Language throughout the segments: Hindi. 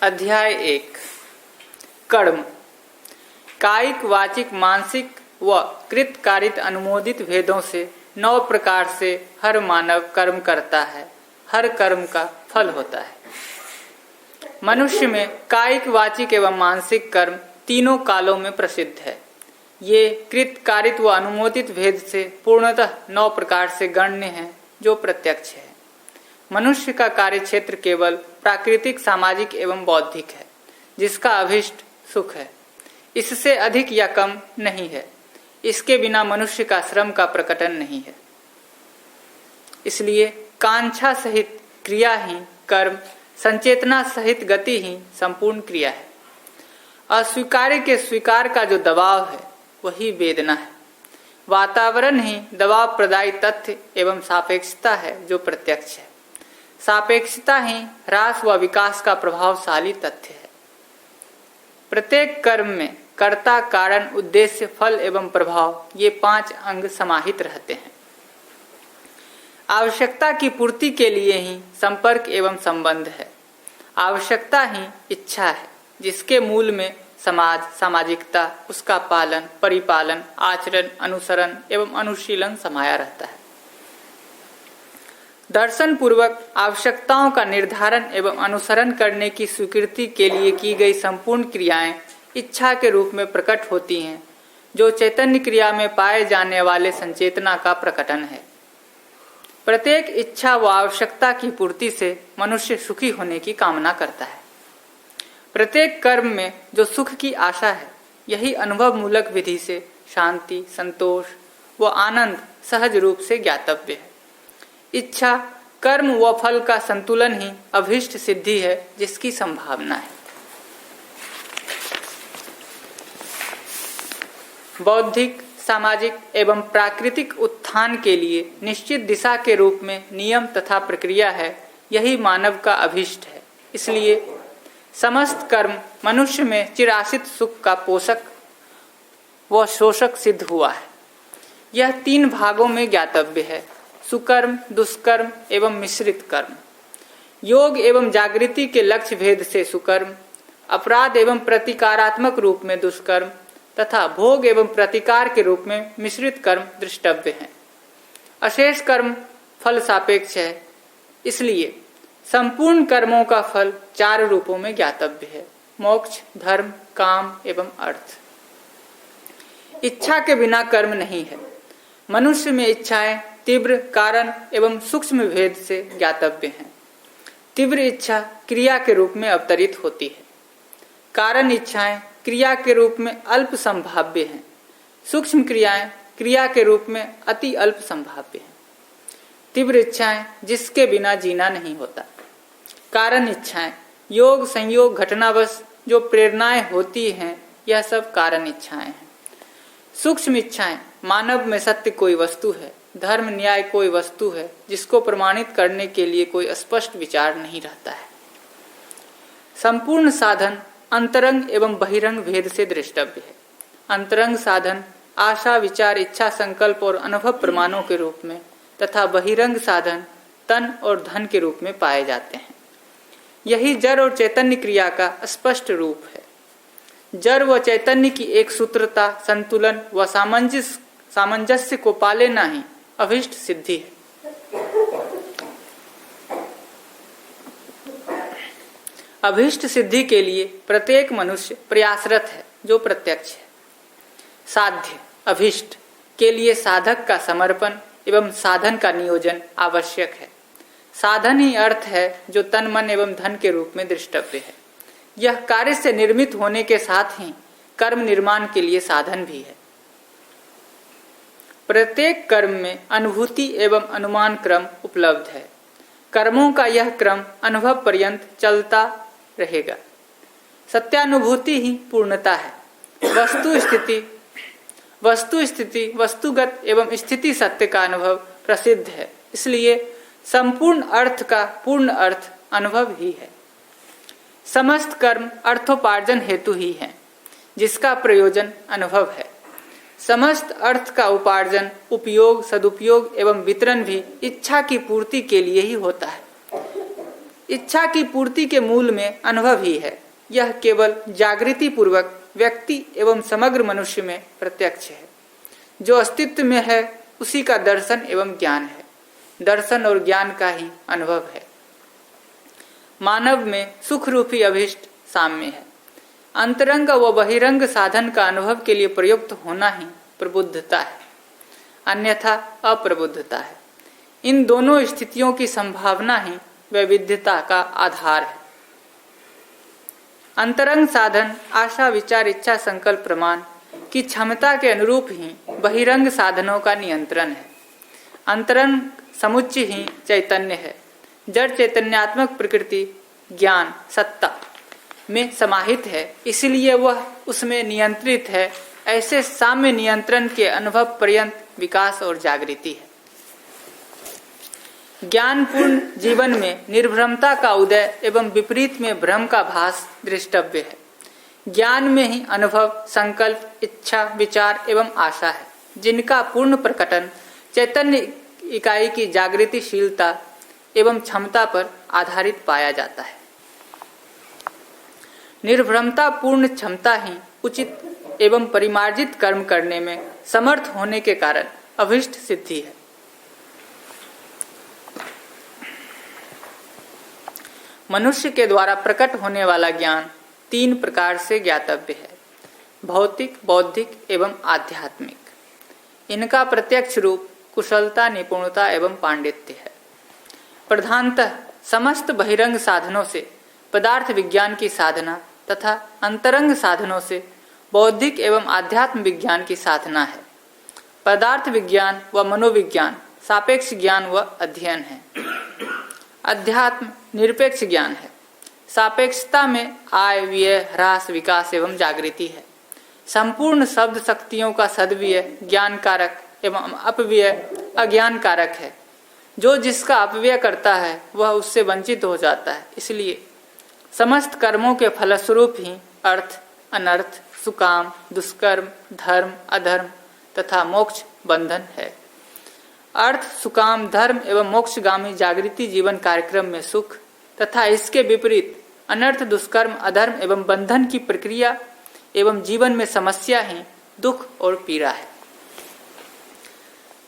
अध्याय 1 कर्म। कायिक, वाचिक, मानसिक व कृत कारित अनुमोदित भेदों से 9 प्रकार से हर मानव कर्म करता है। हर कर्म का फल होता है। मनुष्य में कायिक, वाचिक एवं मानसिक कर्म तीनों कालों में प्रसिद्ध है। ये कृत कारित व अनुमोदित भेद से पूर्णतः 9 प्रकार से गण्य हैं, जो प्रत्यक्ष है। मनुष्य का कार्य क्षेत्र केवल प्राकृतिक, सामाजिक एवं बौद्धिक है, जिसका अभिष्ट सुख है। इससे अधिक या कम नहीं है। इसके बिना मनुष्य का श्रम का प्रकटन नहीं है। इसलिए कांक्षा सहित क्रिया ही कर्म, संचेतना सहित गति ही संपूर्ण क्रिया है। अस्वीकार्य के स्वीकार का जो दबाव है, वही वेदना है। वातावरण ही दबाव प्रदायी तथ्य एवं सापेक्षता है, जो प्रत्यक्ष है। सापेक्षता ही ह्रास व विकास का प्रभावशाली तथ्य है। प्रत्येक कर्म में कर्ता, कारण, उद्देश्य, फल एवं प्रभाव, ये 5 अंग समाहित रहते हैं। आवश्यकता की पूर्ति के लिए ही संपर्क एवं संबंध है। आवश्यकता ही इच्छा है, जिसके मूल में समाज, सामाजिकता, उसका पालन, परिपालन, आचरण, अनुसरण एवं अनुशीलन समाया रहता है। दर्शन पूर्वक आवश्यकताओं का निर्धारण एवं अनुसरण करने की स्वीकृति के लिए की गई संपूर्ण क्रियाएं इच्छा के रूप में प्रकट होती हैं, जो चैतन्य क्रिया में पाए जाने वाले संचेतना का प्रकटन है। प्रत्येक इच्छा व आवश्यकता की पूर्ति से मनुष्य सुखी होने की कामना करता है। प्रत्येक कर्म में जो सुख की आशा है, यही अनुभव मूलक विधि से शांति, संतोष व आनंद सहज रूप से ज्ञातव्य है। इच्छा, कर्म व फल का संतुलन ही अभीष्ट सिद्धि है, जिसकी संभावना है। बौद्धिक, सामाजिक एवं प्राकृतिक उत्थान के लिए निश्चित दिशा के रूप में नियम तथा प्रक्रिया है, यही मानव का अभीष्ट है। इसलिए समस्त कर्म मनुष्य में चिराशित सुख का पोषक व शोषक सिद्ध हुआ है। यह 3 भागों में ज्ञातव्य है: सुकर्म, दुष्कर्म एवं मिश्रित कर्म। योग एवं जागृति के लक्ष्य भेद से सुकर्म, अपराध एवं प्रतिकारात्मक रूप में दुष्कर्म तथा भोग एवं प्रतिकार के रूप में मिश्रित कर्म दृष्टव्य हैं। अशेष कर्म फल सापेक्ष है। इसलिए संपूर्ण कर्मों का फल 4 रूपों में ज्ञातव्य है: मोक्ष, धर्म, काम एवं अर्थ। इच्छा के बिना कर्म नहीं है। मनुष्य में इच्छाएं तीव्र, कारण एवं सूक्ष्म भेद से ज्ञातव्य हैं। तीव्र इच्छा क्रिया के रूप में अवतरित होती है। कारण इच्छाएं क्रिया के रूप में अल्प संभाव्य हैं। सूक्ष्म क्रियाएं क्रिया के रूप में अति अल्प संभाव्य हैं। तीव्र इच्छाएं जिसके बिना जीना नहीं होता। कारण इच्छाएं योग, संयोग, घटनावश जो प्रेरणाएं होती हैं, यह सब कारण इच्छाएं हैं। सूक्ष्म इच्छाएं मानव में सत्य कोई वस्तु है, धर्म, न्याय कोई वस्तु है, जिसको प्रमाणित करने के लिए कोई स्पष्ट विचार नहीं रहता है। संपूर्ण साधन अंतरंग एवं बहिरंग भेद से दृष्टव्य है। अंतरंग साधन आशा, विचार, इच्छा, संकल्प और अनुभव प्रमाणों के रूप में तथा बहिरंग साधन तन और धन के रूप में पाए जाते हैं। यही जड़ और चैतन्य क्रिया का स्पष्ट रूप है। जड़ व चैतन्य की एक सूत्रता, संतुलन व सामंजस्य को पा लेना ही अभीष्ट सिद्धि है। अभीष्ट सिद्धि के लिए प्रत्येक मनुष्य प्रयासरत है, जो प्रत्यक्ष है। साध्य, अभीष्ट के लिए साधक का समर्पण एवं साधन का नियोजन आवश्यक है। साधन ही अर्थ है, जो तन, मन एवं धन के रूप में दृष्टव्य है। यह कार्य से निर्मित होने के साथ ही कर्म निर्माण के लिए साधन भी है। प्रत्येक कर्म में अनुभूति एवं अनुमान क्रम उपलब्ध है। कर्मों का यह क्रम अनुभव पर्यंत चलता रहेगा। सत्यानुभूति ही पूर्णता है। वस्तु स्थिति, वस्तुगत एवं स्थिति सत्य का अनुभव प्रसिद्ध है। इसलिए संपूर्ण अर्थ का पूर्ण अर्थ अनुभव ही है। समस्त कर्म अर्थोपार्जन हेतु ही है, जिसका प्रयोजन अनुभव है। समस्त अर्थ का उपार्जन, उपयोग, सदुपयोग एवं वितरण भी इच्छा की पूर्ति के लिए ही होता है। इच्छा की पूर्ति के मूल में अनुभव ही है। यह केवल जागृति पूर्वक व्यक्ति एवं समग्र मनुष्य में प्रत्यक्ष है। जो अस्तित्व में है उसी का दर्शन एवं ज्ञान है। दर्शन और ज्ञान का ही अनुभव है। मानव में सुख रूपी अभिष्ट साम्य है। अंतरंग व बहिरंग साधन का अनुभव के लिए प्रयुक्त होना ही प्रबुद्धता है, अन्यथा अप्रबुद्धता है। इन दोनों स्थितियों की संभावना ही वैविध्यता का आधार है। अंतरंग साधन आशा, विचार, इच्छा, संकल्प, प्रमाण की क्षमता के अनुरूप ही बहिरंग साधनों का नियंत्रण है। अंतरंग समुच्चय ही चैतन्य है। जड़ चैतन्यात्मक प्रकृति ज्ञान सत्ता में समाहित है, इसलिए वह उसमें नियंत्रित है। ऐसे साम्य नियंत्रण के अनुभव पर्यंत विकास और जागृति है। ज्ञानपूर्ण जीवन में निर्भ्रमता का उदय एवं विपरीत में भ्रम का भास दृष्टव्य है। ज्ञान में ही अनुभव, संकल्प, इच्छा, विचार एवं आशा है, जिनका पूर्ण प्रकटन चैतन्य इकाई की जागृतिशीलता एवं क्षमता पर आधारित पाया जाता है। निर्भ्रमता पूर्ण क्षमता ही उचित एवं परिमार्जित कर्म करने में समर्थ होने के कारण अभीष्ट सिद्धि है। मनुष्य के द्वारा प्रकट होने वाला ज्ञान 3 प्रकार से ज्ञातव्य है: भौतिक, बौद्धिक एवं आध्यात्मिक। इनका प्रत्यक्ष रूप कुशलता, निपुणता एवं पांडित्य है। प्रधानतः समस्त बहिरंग साधनों से पदार्थ विज्ञान की साधना तथा अंतरंग साधनों से बौद्धिक एवं आध्यात्म विज्ञान की साधना है। पदार्थ विज्ञान व मनोविज्ञान सापेक्ष ज्ञान व अध्ययन है। अध्यात्म निरपेक्ष ज्ञान है। सापेक्षता में आय, व्यय, ह्रास, विकास एवं जागृति है। संपूर्ण शब्द शक्तियों का सद्व्यय ज्ञान कारक एवं अपव्यय अज्ञान कारक है। जो जिसका अपव्यय करता है वह उससे वंचित हो जाता है। इसलिए समस्त कर्मों के फलस्वरूप ही अर्थ, अनर्थ, सुकाम, दुष्कर्म, धर्म, अधर्म तथा मोक्ष बंधन है। अर्थ, सुकाम, धर्म एवं मोक्षगामी जागृति जीवन कार्यक्रम में सुख तथा इसके विपरीत अनर्थ, दुष्कर्म, अधर्म एवं बंधन की प्रक्रिया एवं जीवन में समस्या ही दुख और पीड़ा है।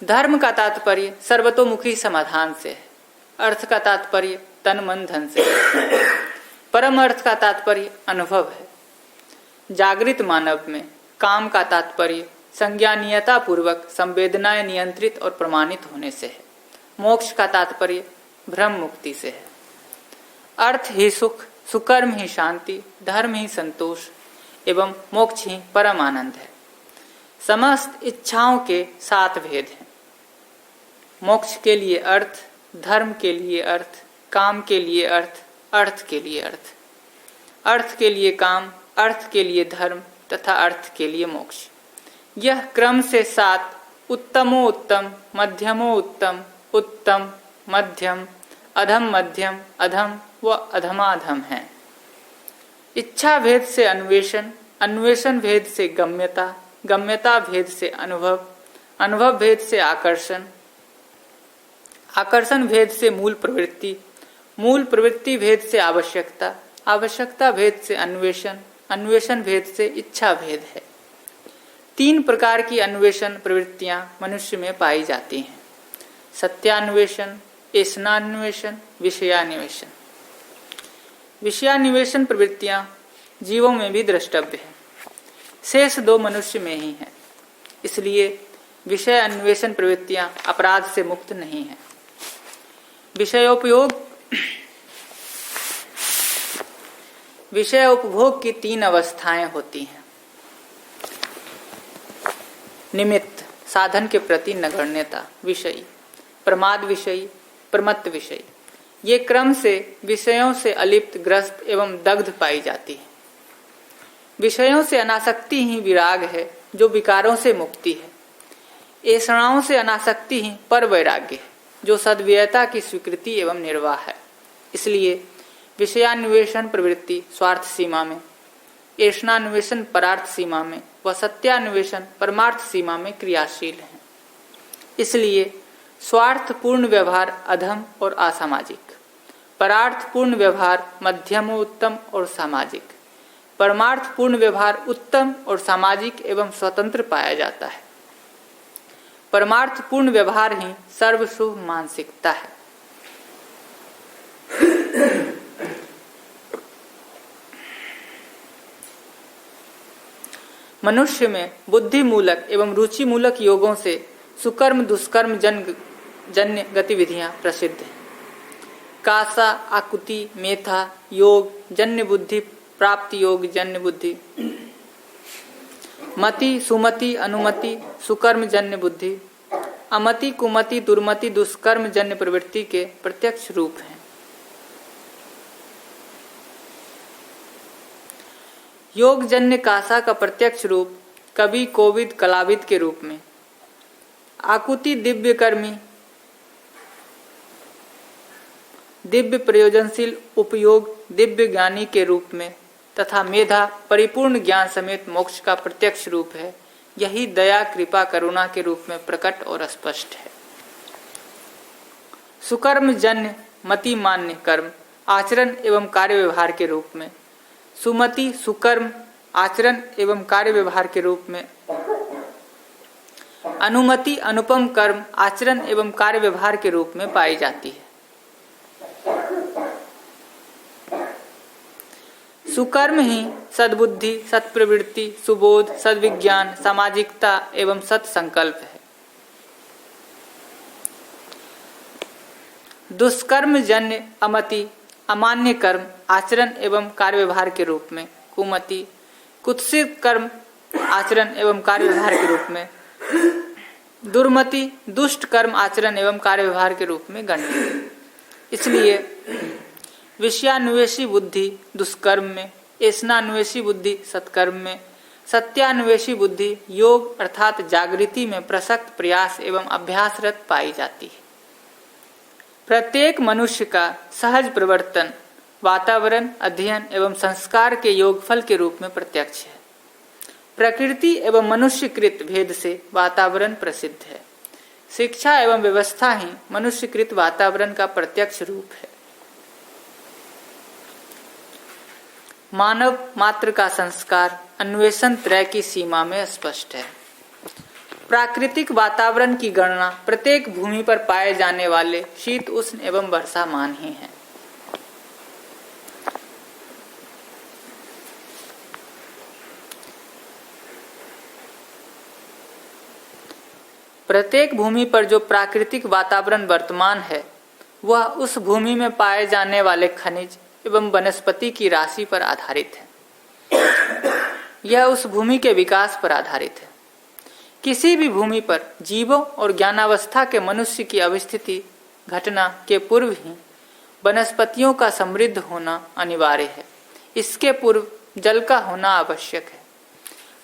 धर्म का तात्पर्य सर्वतोमुखी समाधान से है। अर्थ का तात्पर्य तन मन धन से है। परम अर्थ का तात्पर्य अनुभव है। जागृत मानव में काम का तात्पर्य संज्ञानीयता पूर्वक संवेदनाएं नियंत्रित और प्रमाणित होने से है। मोक्ष का तात्पर्य भ्रम मुक्ति से है। अर्थ ही सुख, सुकर्म ही शांति, धर्म ही संतोष एवं मोक्ष ही परम आनंद है। समस्त इच्छाओं के 7 भेद हैं। मोक्ष के लिए अर्थ, धर्म के लिए अर्थ, काम के लिए अर्थ, अर्थ के लिए अर्थ, अर्थ के लिए काम, अर्थ के लिए धर्म तथा अर्थ के लिए मोक्ष। यह क्रम से 7 उत्तमो उत्तम, मध्यमो उत्तम, उत्तम, मध्यम, अधम, मध्यम, अधम व अधमाधम है। इच्छा भेद से अन्वेषण, अन्वेषण भेद से गम्यता, गम्यता भेद से अनुभव, अनुभव भेद से आकर्षण, आकर्षण भेद से मूल प्रवृत्ति, मूल प्रवृत्ति भेद से आवश्यकता, आवश्यकता भेद से अन्वेषण, अन्वेषण भेद से इच्छा भेद है। 3 प्रकार की अन्वेषण प्रवृत्तियां मनुष्य में पाई जाती हैं: सत्यान्वेषण, ऐषणान्वेषण, विषयान्वेषण। विषयान्वेषण प्रवृत्तियां जीवों में भी द्रष्टव्य है। शेष 2 मनुष्य में ही है। इसलिए विषय अन्वेषण प्रवृत्तियां अपराध से मुक्त नहीं है। विषयोपयोग, विषय उपभोग की 3 अवस्थाएं होती हैं: निमित्त, साधन के प्रति नगण्यता, विषयी, प्रमाद विषयी, प्रमत्त विषयी। ये क्रम से विषयों से अलिप्त, ग्रस्त एवं दग्ध पाई जाती है। विषयों से अनासक्ति ही विराग है, जो विकारों से मुक्ति है। ऐषणाओं से अनासक्ति ही पर वैराग्य है, जो सद्व्ययता की स्वीकृति एवं निर्वाह है। इसलिए विषयान्वेषण प्रवृत्ति स्वार्थ सीमा में, ऐषणान्वेषण परार्थ सीमा में व सत्यान्वेषण परमार्थ सीमा में क्रियाशील है। इसलिए स्वार्थपूर्ण व्यवहार अधम और असामाजिक, परार्थपूर्ण व्यवहार मध्यमोत्तम और सामाजिक। परमार्थपूर्ण व्यवहार उत्तम और सामाजिक एवं स्वतंत्र पाया जाता है। परमार्थपूर्ण व्यवहार ही सर्वशुभ मानसिकता है। मनुष्य में बुद्धिमूलक एवं रुचिमूलक योगों से सुकर्म दुष्कर्म जन्य गतिविधियां प्रसिद्ध हैं। कासा, आकुति, मेधा योग जन्य बुद्धि, प्राप्ति योग जन्य बुद्धि, मति, सुमति, अनुमति सुकर्म जन्य बुद्धि, अमति, कुमति, दुर्मति दुष्कर्म जन्य प्रवृत्ति के प्रत्यक्ष रूप हैं। योग जन्य कासा का प्रत्यक्ष रूप कवि, कोविद, कलाविद के रूप में, आकुति दिव्य कर्मी, दिव्य प्रयोजनशील उपयोग दिव्य ज्ञानी के रूप में तथा मेधा परिपूर्ण ज्ञान समेत मोक्ष का प्रत्यक्ष रूप है। यही दया, कृपा, करुणा के रूप में प्रकट और स्पष्ट है। सुकर्म जन्य मति मान्य कर्म आचरण एवं कार्य व्यवहार के रूप में, सुमति सुकर्म आचरण एवं कार्य व्यवहार के रूप में, अनुमति अनुपम कर्म आचरण एवं कार्य व्यवहार के रूप में पाई जाती है। सुकर्म ही सद्बुद्धि, सत्प्रवृत्ति, सुबोध, सद्विज्ञान, सामाजिकता एवं सत्संकल्प है। दुष्कर्म जन्य अमति अमान्य कर्म आचरण एवं कार्य व्यवहार के रूप में, कुमति कुत्सित कर्म आचरण एवं कार्य व्यवहार के रूप में, दुर्मति दुष्ट कर्म आचरण एवं कार्य व्यवहार के रूप में गण्य है। इसलिए विषयान्वेषी बुद्धि दुष्कर्म में, ऐसनान्वेषी बुद्धि सत्कर्म में, सत्यान्वेषी बुद्धि योग अर्थात जागृति में प्रसक्त प्रयास एवं अभ्यासरत पाई जाती है। प्रत्येक मनुष्य का सहज प्रवर्तन वातावरण, अध्ययन एवं संस्कार के योगफल के रूप में प्रत्यक्ष है। प्रकृति एवं मनुष्यकृत भेद से वातावरण प्रसिद्ध है। शिक्षा एवं व्यवस्था ही मनुष्यकृत वातावरण का प्रत्यक्ष रूप है। मानव मात्र का संस्कार अन्वेषण त्रय की सीमा में स्पष्ट है। प्राकृतिक वातावरण की गणना प्रत्येक भूमि पर पाए जाने वाले शीत, उष्ण एवं वर्षामान ही है। प्रत्येक भूमि पर जो प्राकृतिक वातावरण वर्तमान है वह उस भूमि में पाए जाने वाले खनिज एवं वनस्पति की राशि पर आधारित है। यह उस भूमि के विकास पर आधारित है। किसी भी भूमि पर जीवों और ज्ञानावस्था के मनुष्य की अवस्थिति घटना के पूर्व ही वनस्पतियों का समृद्ध होना अनिवार्य है। इसके पूर्व जल का होना आवश्यक है।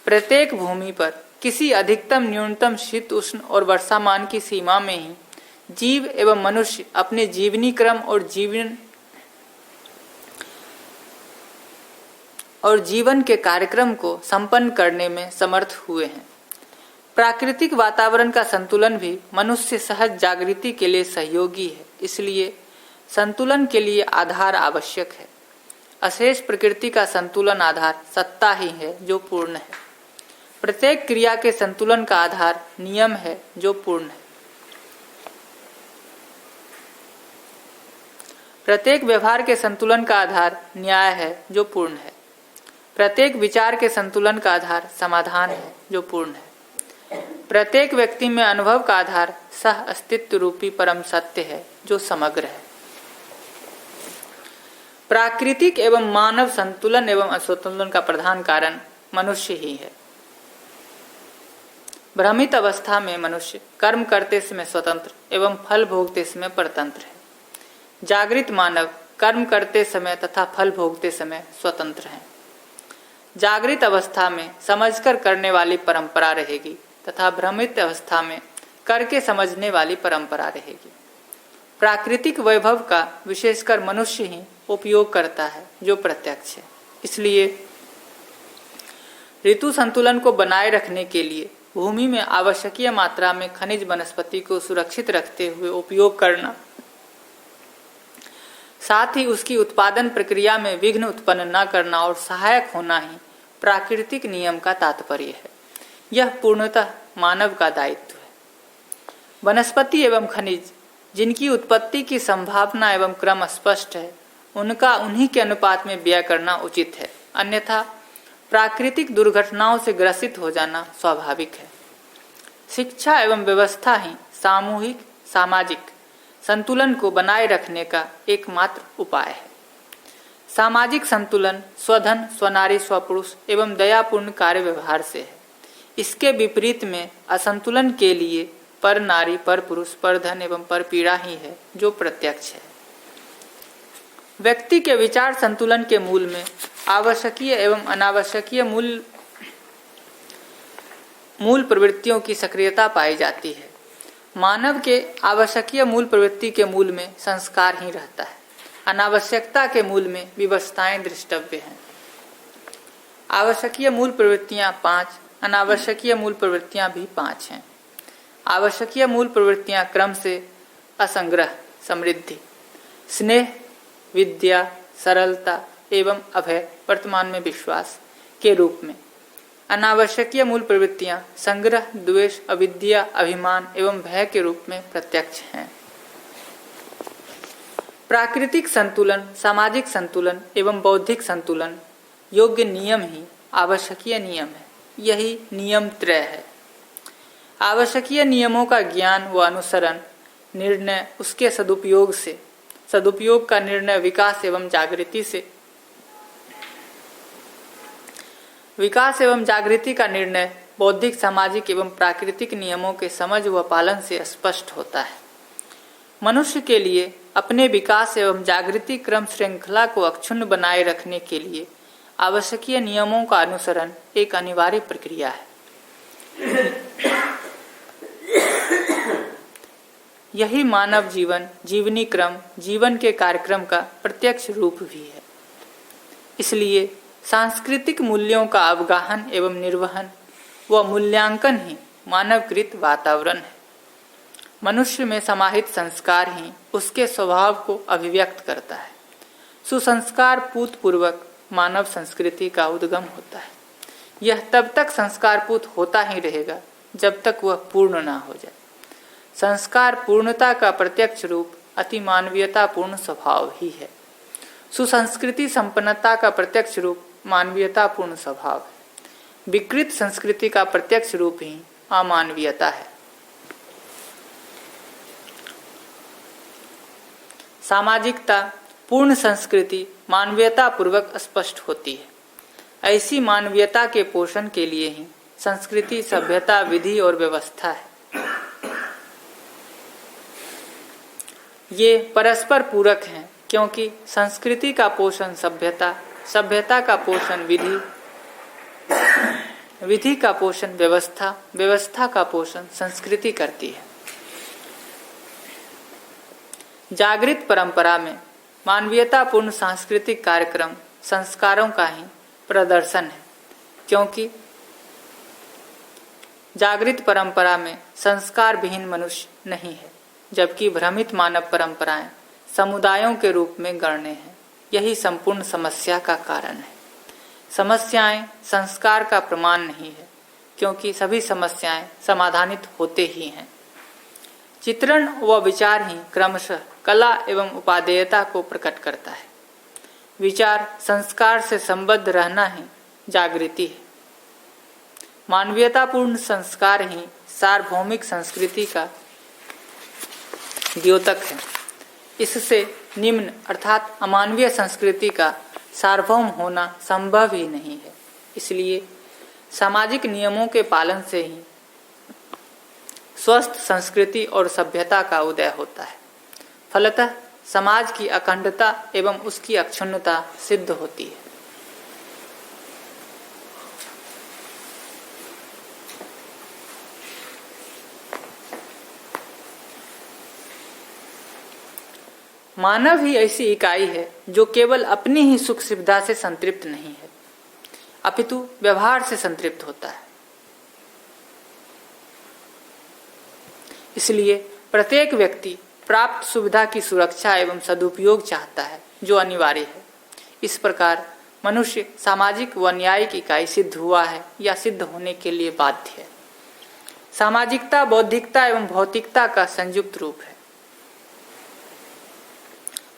प्रत्येक भूमि पर किसी अधिकतम न्यूनतम शीत, उष्ण और वर्षामान की सीमा में ही जीव एवं मनुष्य अपने जीवनी क्रम और जीवन के कार्यक्रम को संपन्न करने में समर्थ हुए हैं। प्राकृतिक वातावरण का संतुलन भी मनुष्य सहज जागृति के लिए सहयोगी है। इसलिए संतुलन के लिए आधार आवश्यक है। अशेष प्रकृति का संतुलन आधार सत्ता ही है जो पूर्ण है। प्रत्येक क्रिया के संतुलन का आधार नियम है जो पूर्ण है। प्रत्येक व्यवहार के संतुलन का आधार न्याय है जो पूर्ण है। प्रत्येक विचार के संतुलन का आधार समाधान है जो पूर्ण है। प्रत्येक व्यक्ति में अनुभव का आधार सह अस्तित्व रूपी परम सत्य है जो समग्र है। प्राकृतिक एवं मानव संतुलन एवं असंतुलन का प्रधान कारण मनुष्य ही है। भ्रमित अवस्था में मनुष्य कर्म करते समय स्वतंत्र एवं फल भोगते समय परतंत्र है। जागृत मानव कर्म करते समय तथा फल भोगते समय स्वतंत्र है। जागृत अवस्था में समझकर करने वाली परंपरा रहेगी तथा भ्रमित अवस्था में करके समझने वाली परंपरा रहेगी। प्राकृतिक वैभव का विशेषकर मनुष्य ही उपयोग करता है जो प्रत्यक्ष है। इसलिए ऋतु संतुलन को बनाए रखने के लिए भूमि में आवश्यकीय मात्रा में खनिज वनस्पति को सुरक्षित रखते हुए उपयोग करना साथ ही उसकी उत्पादन प्रक्रिया में विघ्न उत्पन्न न करना और सहायक होना ही प्राकृतिक नियम का तात्पर्य है। यह पूर्णतः मानव का दायित्व है। वनस्पति एवं खनिज जिनकी उत्पत्ति की संभावना एवं क्रम स्पष्ट है, उनका उन्हीं के अनुपात में व्यय करना उचित है, अन्यथा प्राकृतिक दुर्घटनाओं से ग्रसित हो जाना स्वाभाविक है। शिक्षा एवं व्यवस्था ही सामूहिक सामाजिक संतुलन को बनाए रखने का एकमात्र उपाय है। सामाजिक संतुलन स्वधन, स्वनारी, स्वपुरुष एवं दयापूर्ण कार्य व्यवहार से है। इसके विपरीत में असंतुलन के लिए पर नारी, पर पुरुष, पर धन एवं पर पीड़ा ही है जो प्रत्यक्ष है। व्यक्ति के विचार संतुलन के मूल में आवश्यकीय एवं अनावश्यकीय मूल प्रवृत्तियों की सक्रियता पाई जाती है। मानव के आवश्यकीय मूल प्रवृत्ति के मूल में संस्कार ही रहता है। अनावश्यकता के मूल में विवशताएं दृष्टव्य हैं। आवश्यकीय मूल प्रवृत्तियां 5, अनावश्यकीय मूल प्रवृत्तियां भी 5 हैं। आवश्यकीय मूल प्रवृत्तियां क्रम से असंग्रह, समृद्धि, स्नेह, विद्या, सरलता एवं अभय, वर्तमान में विश्वास के रूप में। अनावश्यकीय मूल प्रवृत्तियां संग्रह, द्वेष, अविद्या, अभिमान एवं भय के रूप में प्रत्यक्ष हैं। प्राकृतिक संतुलन, सामाजिक संतुलन एवं बौद्धिक संतुलन योग्य नियम ही आवश्यकीय नियम है। यही नियम त्रय है। आवश्यकीय नियमों का ज्ञान व अनुसरण, निर्णय उसके सदुपयोग से, सदुपयोग का निर्णय विकास एवं जागृति से, विकास एवं जागृति का निर्णय बौद्धिक, सामाजिक एवं प्राकृतिक नियमों के समझ व पालन से स्पष्ट होता है। मनुष्य के लिए अपने विकास एवं जागृति क्रम श्रृंखला को अक्षुण्ण बनाए रखने के लिए आवश्यकीय नियमों का अनुसरण एक अनिवार्य प्रक्रिया है। यही मानव जीवन, जीवनी क्रम, जीवन के कार्यक्रम का प्रत्यक्ष रूप भी है। इसलिए सांस्कृतिक मूल्यों का अवगाहन एवं निर्वहन व मूल्यांकन ही मानवकृत वातावरण है। मनुष्य में समाहित संस्कार ही उसके स्वभाव को अभिव्यक्त करता है। सुसंस्कार पूर्वक मानव संस्कृति का उद्गम होता है। यह तब तक संस्कारपूत होता ही रहेगा जब तक वह पूर्ण ना हो जाए। संस्कार पूर्णता का प्रत्यक्ष रूप अति मानवीयतापूर्ण स्वभाव ही है। सुसंस्कृति संपन्नता का प्रत्यक्ष रूप मानवीयतापूर्ण स्वभाव है। विकृत संस्कृति का प्रत्यक्ष रूप ही अमानवीयता है। सामाजिकता पूर्ण संस्कृति मानवीयता पूर्वक स्पष्ट होती है। ऐसी मानवीयता के पोषण के लिए ही संस्कृति, सभ्यता, विधि और व्यवस्था है। ये परस्पर पूरक हैं, क्योंकि संस्कृति का पोषण सभ्यता, सभ्यता का पोषण विधि, विधि का पोषण व्यवस्था, व्यवस्था का पोषण संस्कृति करती है। जागृत परंपरा में मानवीयतापूर्ण सांस्कृतिक कार्यक्रम संस्कारों का ही प्रदर्शन है, क्योंकि जागृत परंपरा में संस्कार विहीन मनुष्य नहीं है, जबकि भ्रमित मानव परंपराएं समुदायों के रूप में गण्य हैं। यही संपूर्ण समस्या का कारण है। समस्याएं संस्कार का प्रमाण नहीं है, क्योंकि सभी समस्याएं समाधानित होते ही हैं। चित्रण व विचार ही क्रमशः कला एवं उपादेयता को प्रकट करता है। विचार संस्कार से संबद्ध रहना ही जागृति है। मानवीयतापूर्ण संस्कार ही सार्वभौमिक संस्कृति का द्योतक है। इससे निम्न अर्थात अमानवीय संस्कृति का सार्वभौम होना संभव ही नहीं है। इसलिए सामाजिक नियमों के पालन से ही स्वस्थ संस्कृति और सभ्यता का उदय होता है। फलतः समाज की अखंडता एवं उसकी अक्षुण्णता सिद्ध होती है। मानव ही ऐसी इकाई है जो केवल अपनी ही सुख सुविधा से संतृप्त नहीं है, अपितु व्यवहार से संतृप्त होता है। इसलिए प्रत्येक व्यक्ति प्राप्त सुविधा की सुरक्षा एवं सदुपयोग चाहता है, जो अनिवार्य है। इस प्रकार मनुष्य सामाजिक व न्यायिक इकाई सिद्ध हुआ है या सिद्ध होने के लिए बाध्य है। सामाजिकता बौद्धिकता एवं भौतिकता का संयुक्त रूप है।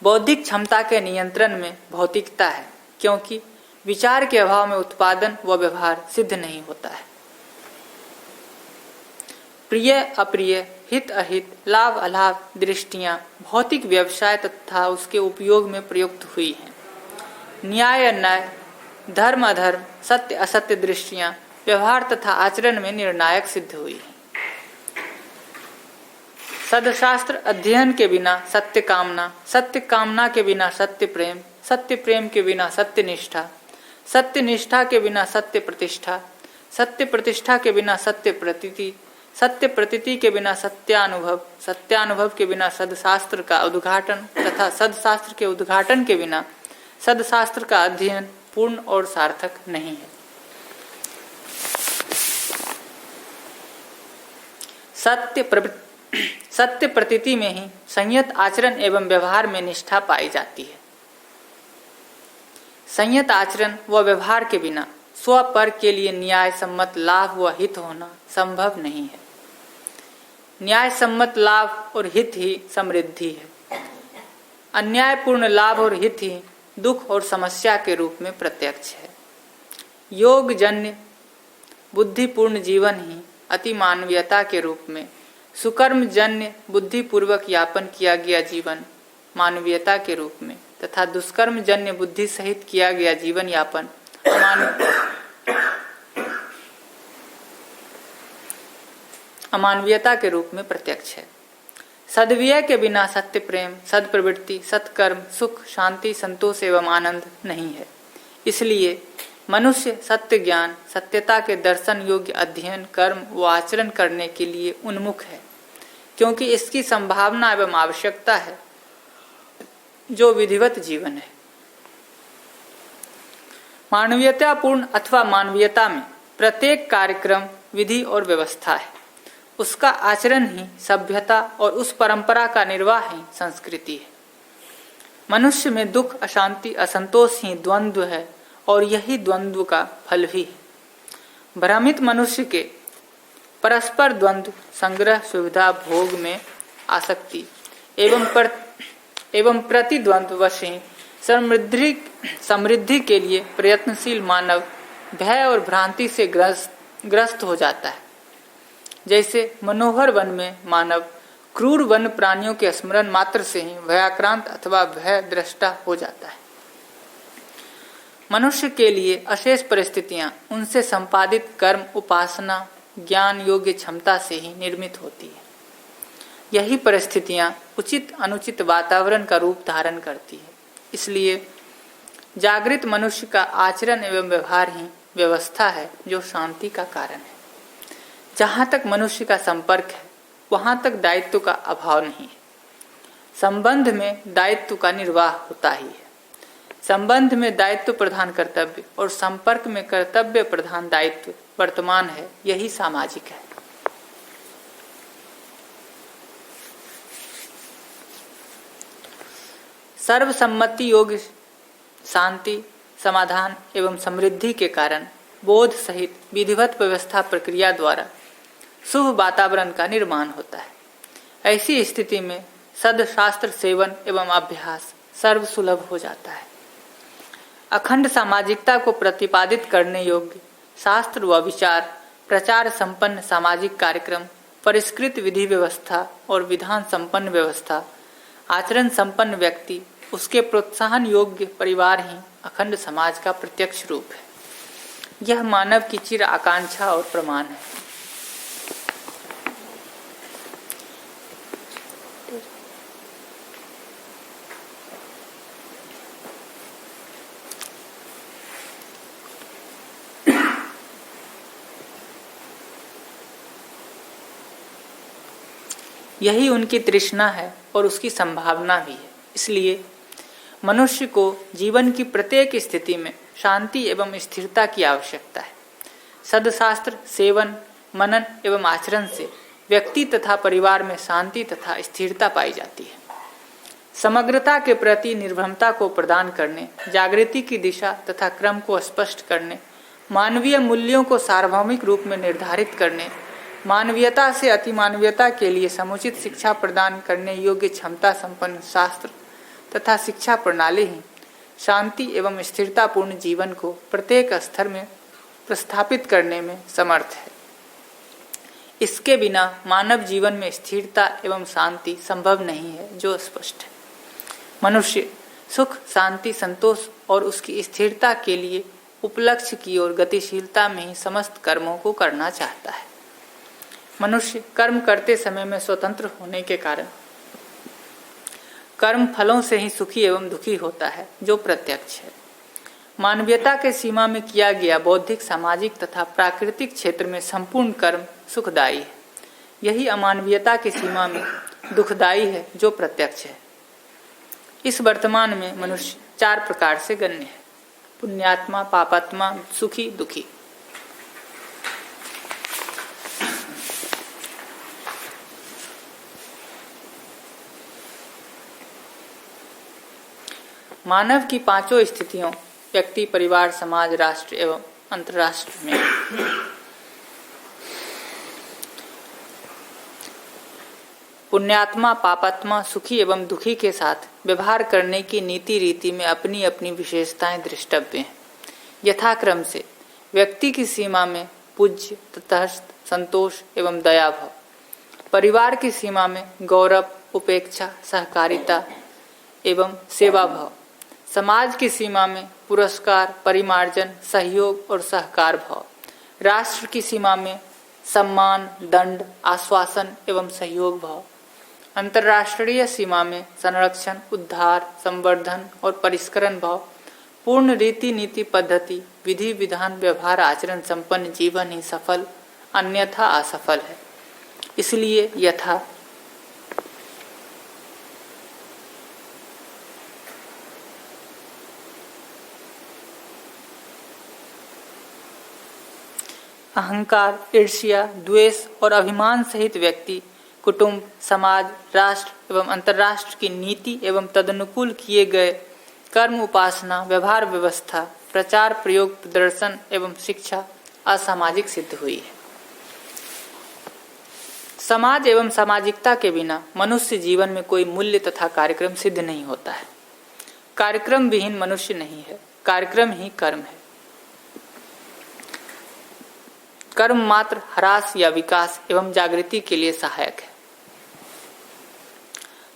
बौद्धिक क्षमता के नियंत्रण में भौतिकता है, क्योंकि विचार के अभाव में उत्पादन व व्यवहार सिद्ध नहीं होता है। प्रिय अप्रिय, हित अहित, लाभ अलाभ दृष्टियां भौतिक व्यवसाय तथा उसके उपयोग में प्रयुक्त हुई हैं। न्याय अन्याय, धर्म अधर्म, सत्य असत्य दृष्टियां व्यवहार तथा आचरण में निर्णायक सिद्ध हुई हैं। सदशास्त्र अध्ययन के बिना सत्य कामना के बिना सत्य प्रेम के बिना सत्य निष्ठा के बिना सत्य प्रतिष्ठा के बिना सत्य प्रतीति के बिना सत्यानुभव के बिना सदशास्त्र का उद्घाटन तथा सदशास्त्र के उद्घाटन के बिना सदशास्त्र का अध्ययन पूर्ण और सार्थक नहीं है। सत्य प्रतीति में ही संयत आचरण एवं व्यवहार में निष्ठा पाई जाती है। संयत आचरण व व्यवहार के बिना स्वपर के लिए न्याय सम्मत लाभ व हित होना संभव नहीं है। न्याय सम्मत लाभ और हित ही समृद्धि है। अन्यायपूर्ण लाभ और हित ही दुख और समस्या के रूप में प्रत्यक्ष है। योग जन्य बुद्धिपूर्ण जीवन ही अति मानवीयता के रूप में, सुकर्म जन्य बुद्धिपूर्वक यापन किया गया जीवन मानवीयता के रूप में तथा दुष्कर्म जन्य बुद्धि सहित किया गया जीवन यापन अमानवीयता के रूप में प्रत्यक्ष है। सद्व्यय के बिना सत्य प्रेम, सद्प्रवृत्ति, सत्कर्म, सुख, शांति, संतोष एवं आनंद नहीं है। इसलिए मनुष्य सत्य ज्ञान, सत्यता के दर्शन योग्य अध्ययन, कर्म व आचरण करने के लिए उन्मुख है, क्योंकि इसकी संभावना एवं आवश्यकता है, जो विधिवत जीवन है। मानवीयतापूर्ण अथवा मानवीयता में प्रत्येक कार्यक्रम विधि और व्यवस्था है। उसका आचरण ही सभ्यता और उस परंपरा का निर्वाह ही संस्कृति है। मनुष्य में दुख, अशांति, असंतोष ही द्वंद्व है और यही द्वंद्व का फल भी है। भ्रमित मनुष्य के परस्पर द्वंद्व, संग्रह, सुविधा, भोग में आसक्ति एवं प्रतिद्वंद्व वश ही समृद्धि के लिए प्रयत्नशील मानव भय और भ्रांति से ग्रस्त हो जाता है। जैसे मनोहर वन में मानव क्रूर वन प्राणियों के स्मरण मात्र से ही भयाक्रांत अथवा भय दृष्टा हो जाता है। मनुष्य के लिए अशेष परिस्थितियां उनसे संपादित कर्म, उपासना, ज्ञान योग्य क्षमता से ही निर्मित होती है। यही परिस्थितियां उचित अनुचित वातावरण का रूप धारण करती है। इसलिए जागृत मनुष्य का आचरण एवं व्यवहार ही व्यवस्था है, जो शांति का कारण है। जहाँ तक मनुष्य का संपर्क है, वहाँ तक दायित्व का अभाव नहीं है। संबंध में दायित्व का निर्वाह होता ही है। संबंध में दायित्व प्रधान कर्तव्य और संपर्क में कर्तव्य प्रधान दायित्व वर्तमान है, यही सामाजिक है। सर्वसम्मति योग शांति, समाधान एवं समृद्धि के कारण बोध सहित विधिवत व्यवस्था प्रक्रिया द्वारा शुभ वातावरण का निर्माण होता है। ऐसी स्थिति में सदशास्त्र सेवन एवं अभ्यास सर्वसुलभ हो जाता है। अखंड सामाजिकता को प्रतिपादित करने योग्य शास्त्र व विचार, प्रचार संपन्न सामाजिक कार्यक्रम, परिष्कृत विधि व्यवस्था और विधान संपन्न व्यवस्था, आचरण संपन्न व्यक्ति, उसके प्रोत्साहन योग्य परिवार ही अखंड समाज का प्रत्यक्ष रूप है। यह मानव की चिर आकांक्षा और प्रमाण है। यही उनकी तृष्णा है और उसकी संभावना भी है। इसलिए मनुष्य को जीवन की प्रत्येक स्थिति में शांति एवं स्थिरता की आवश्यकता है। सदशास्त्र सेवन, मनन एवं आचरण से व्यक्ति तथा परिवार में शांति तथा स्थिरता पाई जाती है। समग्रता के प्रति निर्भरता को प्रदान करने, जागृति की दिशा तथा क्रम को स्पष्ट करने, मानवीय मूल्यों को सार्वभौमिक रूप में निर्धारित करने, मानवीयता से अतिमानवीयता के लिए समुचित शिक्षा प्रदान करने योग्य क्षमता संपन्न शास्त्र तथा शिक्षा प्रणाली ही शांति एवं स्थिरतापूर्ण जीवन को प्रत्येक स्तर में प्रस्थापित करने में समर्थ है। इसके बिना मानव जीवन में स्थिरता एवं शांति संभव नहीं है, जो स्पष्ट है। मनुष्य सुख, शांति, संतोष और उसकी स्थिरता के लिए उपलक्ष्य की ओर गतिशीलता में ही समस्त कर्मों को करना चाहता है। मनुष्य कर्म करते समय में स्वतंत्र होने के कारण कर्म फलों से ही सुखी एवं दुखी होता है, जो प्रत्यक्ष है। मानवीयता के सीमा में किया गया बौद्धिक, सामाजिक तथा प्राकृतिक क्षेत्र में संपूर्ण कर्म सुखदायी है। यही अमानवीयता की सीमा में दुखदायी है, जो प्रत्यक्ष है। इस वर्तमान में मनुष्य 4 प्रकार से गण्य है: पुण्यात्मा, पापात्मा, सुखी, दुखी। मानव की 5 स्थितियों व्यक्ति, परिवार, समाज, राष्ट्र एवं अंतर्राष्ट्र में पुण्यात्मा, पापात्मा, सुखी एवं दुखी के साथ व्यवहार करने की नीति रीति में अपनी अपनी विशेषताएं दृष्टव्य हैं। यथाक्रम से व्यक्ति की सीमा में पूज्य, तटस्थ, संतोष एवं दया भाव, परिवार की सीमा में गौरव, उपेक्षा, सहकारिता एवं सेवा भाव, समाज की सीमा में पुरस्कार, परिमार्जन, सहयोग और सहकार भाव, राष्ट्र की सीमा में सम्मान, दंड, आश्वासन एवं सहयोग भाव, अंतर्राष्ट्रीय सीमा में संरक्षण, उद्धार, संवर्धन और परिष्करण भाव, पूर्ण रीति नीति पद्धति, विधि विधान, व्यवहार आचरण संपन्न जीवन ही सफल, अन्यथा असफल है। इसलिए यथा अहंकार, ईर्ष्या, द्वेष और अभिमान सहित व्यक्ति, कुटुंब, समाज, राष्ट्र एवं अंतर्राष्ट्र की नीति एवं तदनुकूल किए गए कर्म, उपासना, व्यवहार व्यवस्था, प्रचार, प्रयोग, प्रदर्शन एवं शिक्षा असामाजिक सिद्ध हुई है। समाज एवं सामाजिकता के बिना मनुष्य जीवन में कोई मूल्य तथा कार्यक्रम सिद्ध नहीं होता है। कार्यक्रम विहीन मनुष्य नहीं है, कार्यक्रम ही कर्म है। कर्म मात्र ह्रास या विकास एवं जागृति के लिए सहायक है।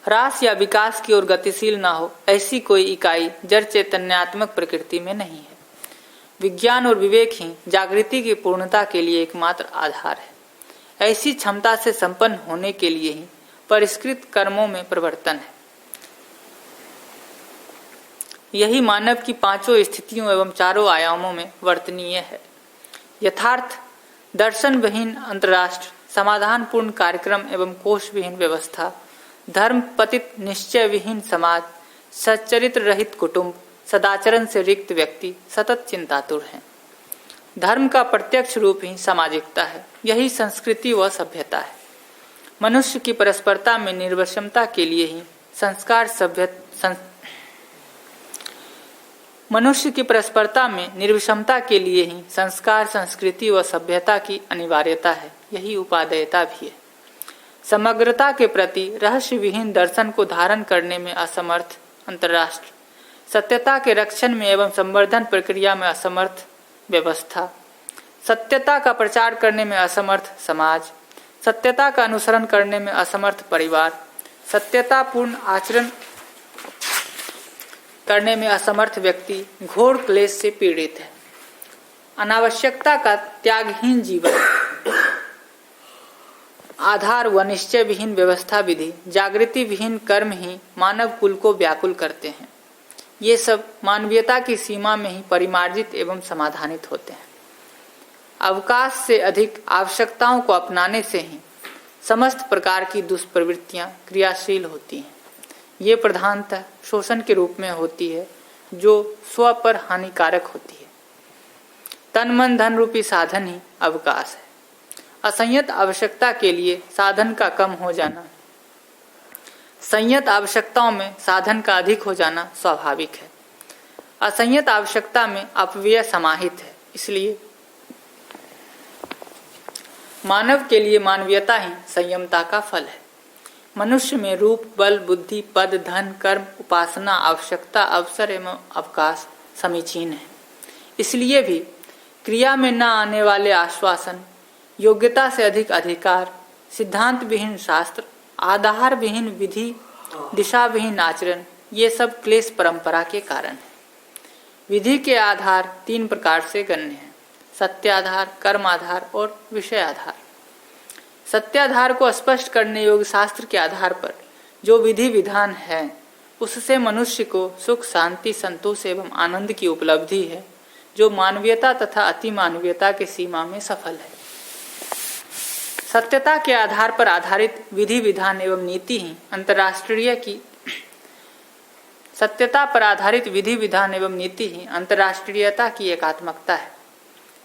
ह्रास या विकास की ओर गतिशील न हो, ऐसी कोई इकाई जड़ चैतन्यात्मक प्रकृति में नहीं है। विज्ञान और विवेक ही जागृति की पूर्णता के लिए एकमात्र आधार है। ऐसी क्षमता से संपन्न होने के लिए ही परिष्कृत कर्मों में प्रवर्तन है। यही मानव की 5 स्थितियों एवं 4 आयामों में वर्तनीय है। यथार्थ दर्शन विहीन अंतर्राष्ट्र, समाधान पूर्ण कार्यक्रम एवं कोश विहीन व्यवस्था, धर्म पतित निश्चय विहीन समाज, सच्चरित्र रहित कुटुंब, सदाचरण से रिक्त व्यक्ति सतत चिंतातुर हैं। धर्म का प्रत्यक्ष रूप ही सामाजिकता है। यही संस्कृति व सभ्यता है। मनुष्य की परस्परता में निर्वशमता के लिए ही मनुष्य की परस्परता में निर्विषमता के लिए ही संस्कार, संस्कृति व सभ्यता की अनिवार्यता है। यही उपादेयता भी है। समग्रता के प्रति रहस्य विहीन दर्शन को धारण करने में असमर्थ अंतर्राष्ट्र, सत्यता के रक्षण में एवं संवर्धन प्रक्रिया में असमर्थ व्यवस्था, सत्यता का प्रचार करने में असमर्थ समाज, सत्यता का अनुसरण करने में असमर्थ परिवार, सत्यतापूर्ण आचरण करने में असमर्थ व्यक्ति घोर क्लेश से पीड़ित है। अनावश्यकता का त्यागहीन जीवन, आधार व निश्चय विहीन व्यवस्था विधि, जागृति विहीन कर्म ही मानव कुल को व्याकुल करते हैं। ये सब मानवीयता की सीमा में ही परिमार्जित एवं समाधानित होते हैं। अवकाश से अधिक आवश्यकताओं को अपनाने से ही समस्त प्रकार की दुष्प्रवृत्तियां क्रियाशील होती हैं। ये प्रधानतः शोषण के रूप में होती है, जो स्व पर हानिकारक होती है। तन मन धन रूपी साधन ही अवकाश है। असंयत आवश्यकता के लिए साधन का कम हो जाना। संयत आवश्यकताओं में साधन का अधिक हो जाना स्वाभाविक है। असंयत आवश्यकता में अपव्यय समाहित है। इसलिए मानव के लिए मानवीयता ही संयमता का फल है। मनुष्य में रूप, बल, बुद्धि, पद, धन, कर्म, उपासना, आवश्यकता, अवसर एवं अवकाश समीचीन है। इसलिए भी क्रिया में न आने वाले आश्वासन, योग्यता से अधिक अधिकार, सिद्धांत विहीन शास्त्र, आधार विहीन विधि, दिशा विहीन आचरण, ये सब क्लेश परंपरा के कारण है। विधि के आधार 3 प्रकार से गण्य हैं: सत्याधार, कर्माधार और विषय आधार। सत्याधार को स्पष्ट करने योग्य शास्त्र के आधार पर जो विधि विधान है, उससे मनुष्य को सुख, शांति, संतोष एवं आनंद की उपलब्धि है, जो मानवीयता तथा अति मानवीयता के सीमा में सफल है। सत्यता के आधार पर आधारित विधि विधान एवं नीति ही अंतर्राष्ट्रीय की सत्यता पर आधारित विधि विधान एवं नीति ही अंतर्राष्ट्रीयता की एकात्मकता है।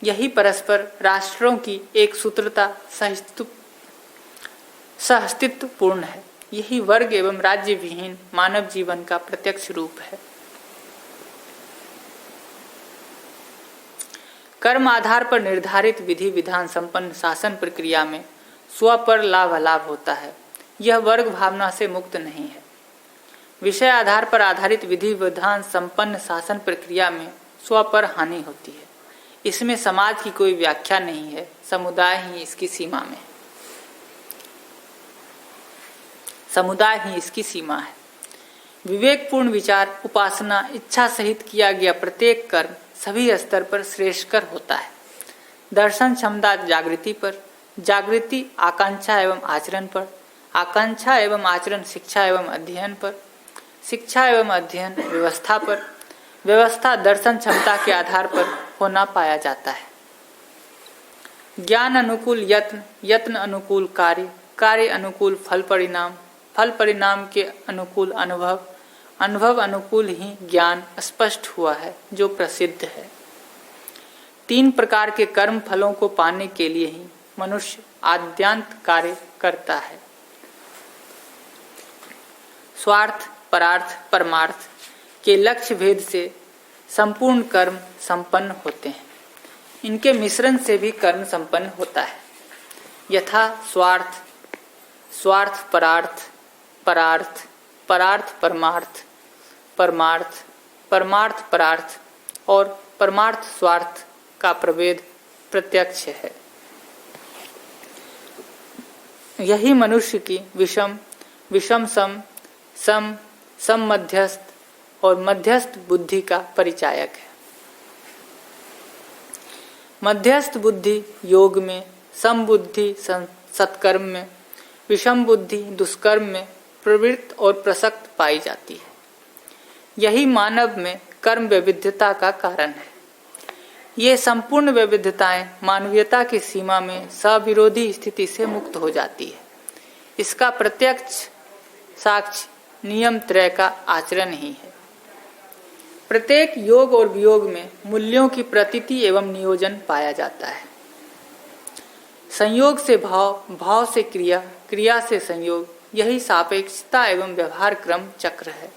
यही परस्पर राष्ट्रों की एक सूत्रता सहअस्तित्व पूर्ण है। यही वर्ग एवं राज्य विहीन मानव जीवन का प्रत्यक्ष रूप है। कर्म आधार पर निर्धारित विधि विधान संपन्न शासन प्रक्रिया में स्व पर लाभालाभ होता है। यह वर्ग भावना से मुक्त नहीं है। विषय आधार पर आधारित विधि विधान संपन्न शासन प्रक्रिया में स्व पर हानि होती है। इसमें समाज की कोई व्याख्या नहीं है, समुदाय ही इसकी सीमा में समुदाय ही इसकी सीमा है। विवेकपूर्ण विचार, उपासना, इच्छा सहित किया गया प्रत्येक कर्म सभी स्तर पर श्रेष्ठकर होता है। दर्शन क्षमता जागृति पर, जागृति आकांक्षा एवं आचरण पर, आकांक्षा एवं आचरण शिक्षा एवं अध्ययन पर, शिक्षा एवं अध्ययन व्यवस्था पर, व्यवस्था दर्शन क्षमता के आधार पर होना पाया जाता है। ज्ञान अनुकूल यत्न, यत्न अनुकूल कार्य, कार्य अनुकूल फल परिणाम, फल परिणाम के अनुकूल अनुभव, अनुभव अनुकूल ही ज्ञान स्पष्ट हुआ है, जो प्रसिद्ध है। 3 प्रकार के कर्म फलों को पाने के लिए ही मनुष्य आद्यांत कार्य करता है। स्वार्थ, परार्थ, परमार्थ के लक्ष्य भेद से संपूर्ण कर्म संपन्न होते हैं। इनके मिश्रण से भी कर्म संपन्न होता है। यथा स्वार्थ, स्वार्थ परार्थ, परार्थ, परार्थ परमार्थ, परमार्थ, परमार्थ परार्थ और परमार्थ स्वार्थ का प्रभेद प्रत्यक्ष है। यही मनुष्य की विषम, विषम सम, सम, सम मध्यस्थ और मध्यस्थ बुद्धि का परिचायक है। मध्यस्थ बुद्धि योग में, सम बुद्धि सत्कर्म में, विषम बुद्धि दुष्कर्म में प्रवृत्त और प्रसक्त पाई जाती है। यही मानव में कर्म वैविध्यता का कारण है। ये संपूर्ण वैविध्यताएं मानवीयता की सीमा में सविरोधी स्थिति से मुक्त हो जाती है। इसका प्रत्यक्ष साक्ष्य नियम त्रय का आचरण ही है। प्रत्येक योग और वियोग में मूल्यों की प्रतीति एवं नियोजन पाया जाता है। संयोग से भाव, भाव से क्रिया, क्रिया से संयोग, यही सापेक्षता एवं व्यवहार क्रम चक्र है।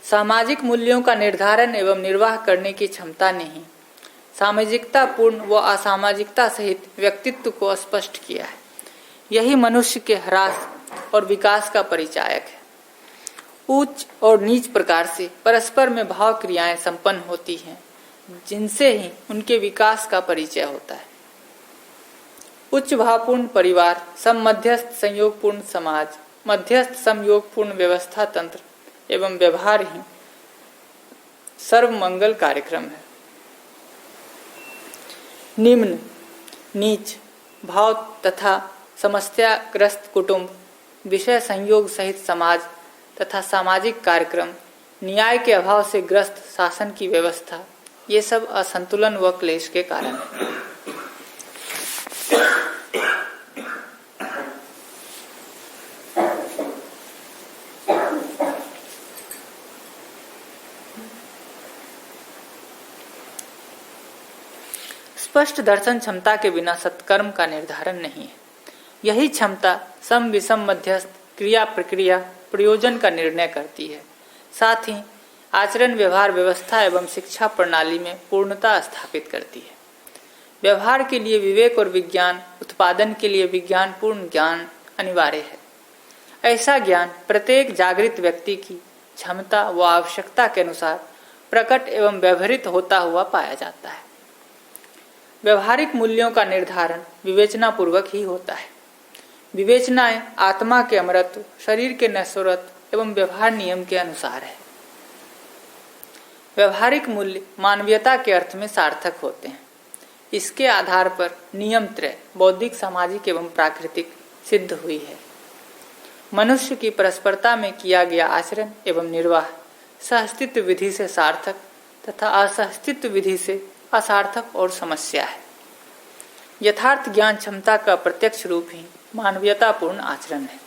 सामाजिक मूल्यों का निर्धारण एवं निर्वाह करने की क्षमता ने ही सामाजिकता पूर्ण व असामाजिकता सहित व्यक्तित्व को स्पष्ट किया है। यही मनुष्य के ह्रास और विकास का परिचायक है। उच्च और नीच प्रकार से परस्पर में भाव क्रियाएं संपन्न होती हैं, जिनसे ही उनके विकास का परिचय होता है। उच्च भावपूर्ण परिवार, सम मध्यस्थ संयोगपूर्ण समाज, मध्यस्थ समयोगपूर्ण व्यवस्था तंत्र एवं व्यवहार ही सर्वमंगल कार्यक्रम है। निम्न, नीच भाव तथा समस्याग्रस्त कुटुंब, विषय संयोग सहित समाज तथा सामाजिक कार्यक्रम, न्याय के अभाव से ग्रस्त शासन की व्यवस्था, ये सब असंतुलन व क्लेश के कारण है। स्पष्ट दर्शन क्षमता के बिना सत्कर्म का निर्धारण नहीं है। यही क्षमता सम विषम मध्यस्थ क्रिया प्रक्रिया प्रयोजन का निर्णय करती है। साथ ही आचरण व्यवहार व्यवस्था एवं शिक्षा प्रणाली में पूर्णता स्थापित करती है। व्यवहार के लिए विवेक और विज्ञान, उत्पादन के लिए विज्ञान पूर्ण ज्ञान अनिवार्य है। ऐसा ज्ञान प्रत्येक जागृत व्यक्ति की क्षमता व आवश्यकता के अनुसार प्रकट एवं व्यवहृत होता हुआ पाया जाता है। व्यवहारिक मूल्यों का निर्धारण विवेचना पूर्वक ही होता है। विवेचनाएं आत्मा के अमरत्व, शरीर के नश्वरत्व एवं व्यवहार नियम के अनुसार है। व्यवहारिक मूल्य मानवीयता के अर्थ में सार्थक होते हैं। इसके आधार पर नियम त्रय बौद्धिक, सामाजिक एवं प्राकृतिक सिद्ध हुई है। मनुष्य की परस्परता में किया गया आचरण एवं निर्वाह सहस्तित्व विधि से सार्थक तथा असहस्तित्व विधि से असार्थक और समस्या है। यथार्थ ज्ञान क्षमता का प्रत्यक्ष रूप ही मानवीयतापूर्ण आचरण है।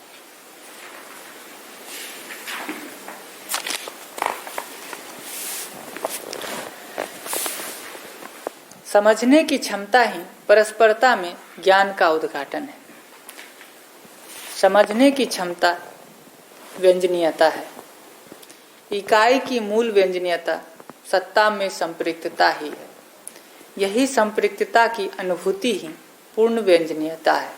समझने की क्षमता ही परस्परता में ज्ञान का उद्घाटन है। समझने की क्षमता व्यंजनीयता है। इकाई की मूल व्यंजनीयता सत्ता में संपृक्तता ही है। यही संपृक्तता की अनुभूति ही पूर्ण व्यंजनीयता है।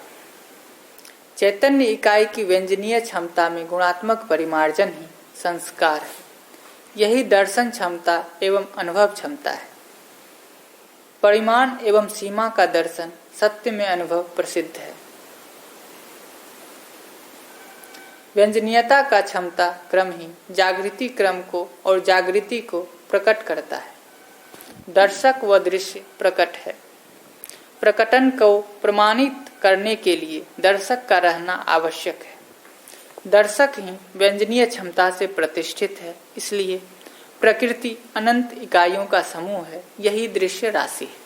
चैतन्य इकाई की व्यंजनीय क्षमता में गुणात्मक परिमार्जन ही संस्कार है। यही दर्शन क्षमता एवं अनुभव क्षमता है। परिमाण एवं सीमा का दर्शन, सत्य में अनुभव प्रसिद्ध है। व्यंजनीयता का क्षमता क्रम ही जागृति क्रम को और जागृति को प्रकट करता है। दर्शक व दृश्य प्रकट है। प्रकटन को प्रमाणित करने के लिए दर्शक का रहना आवश्यक है। दर्शक ही व्यंजनीय क्षमता से प्रतिष्ठित है। इसलिए प्रकृति अनंत इकाइयों का समूह है। यही दृश्य राशि है।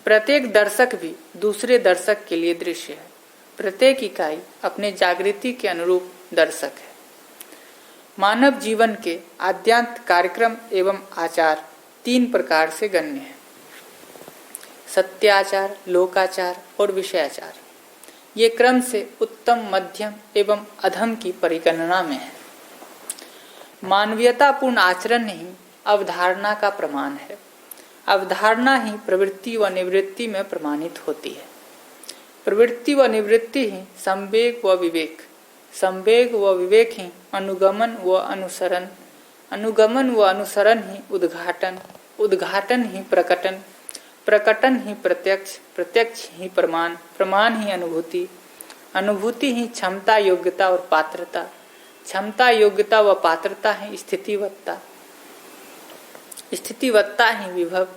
प्रत्येक दर्शक भी दूसरे दर्शक के लिए दृश्य है। प्रत्येक इकाई अपने जागृति के अनुरूप दर्शक है। मानव जीवन के आद्यांत कार्यक्रम एवं आचार 3 प्रकार से गण्य है: सत्याचार, लोकाचार और विषयाचार। ये क्रम से उत्तम, मध्यम एवं अधम की परिगणना में है। मानवीयतापूर्ण आचरण ही अवधारणा का प्रमाण है। अवधारणा ही प्रवृत्ति व निवृत्ति में प्रमाणित होती है। प्रवृत्ति व निवृत्ति ही संवेग व विवेक, संवेग व विवेक ही अनुगमन व अनुसरण, अनुगमन व अनुसरण ही उद्घाटन, उद्घाटन ही प्रकटन, प्रकटन ही प्रत्यक्ष, प्रत्यक्ष ही प्रमाण, प्रमाण ही अनुभूति, अनुभूति ही क्षमता, योग्यता और पात्रता, क्षमता, योग्यता व पात्रता ही स्थितिवत्ता, स्थितिवत्ता ही विभव,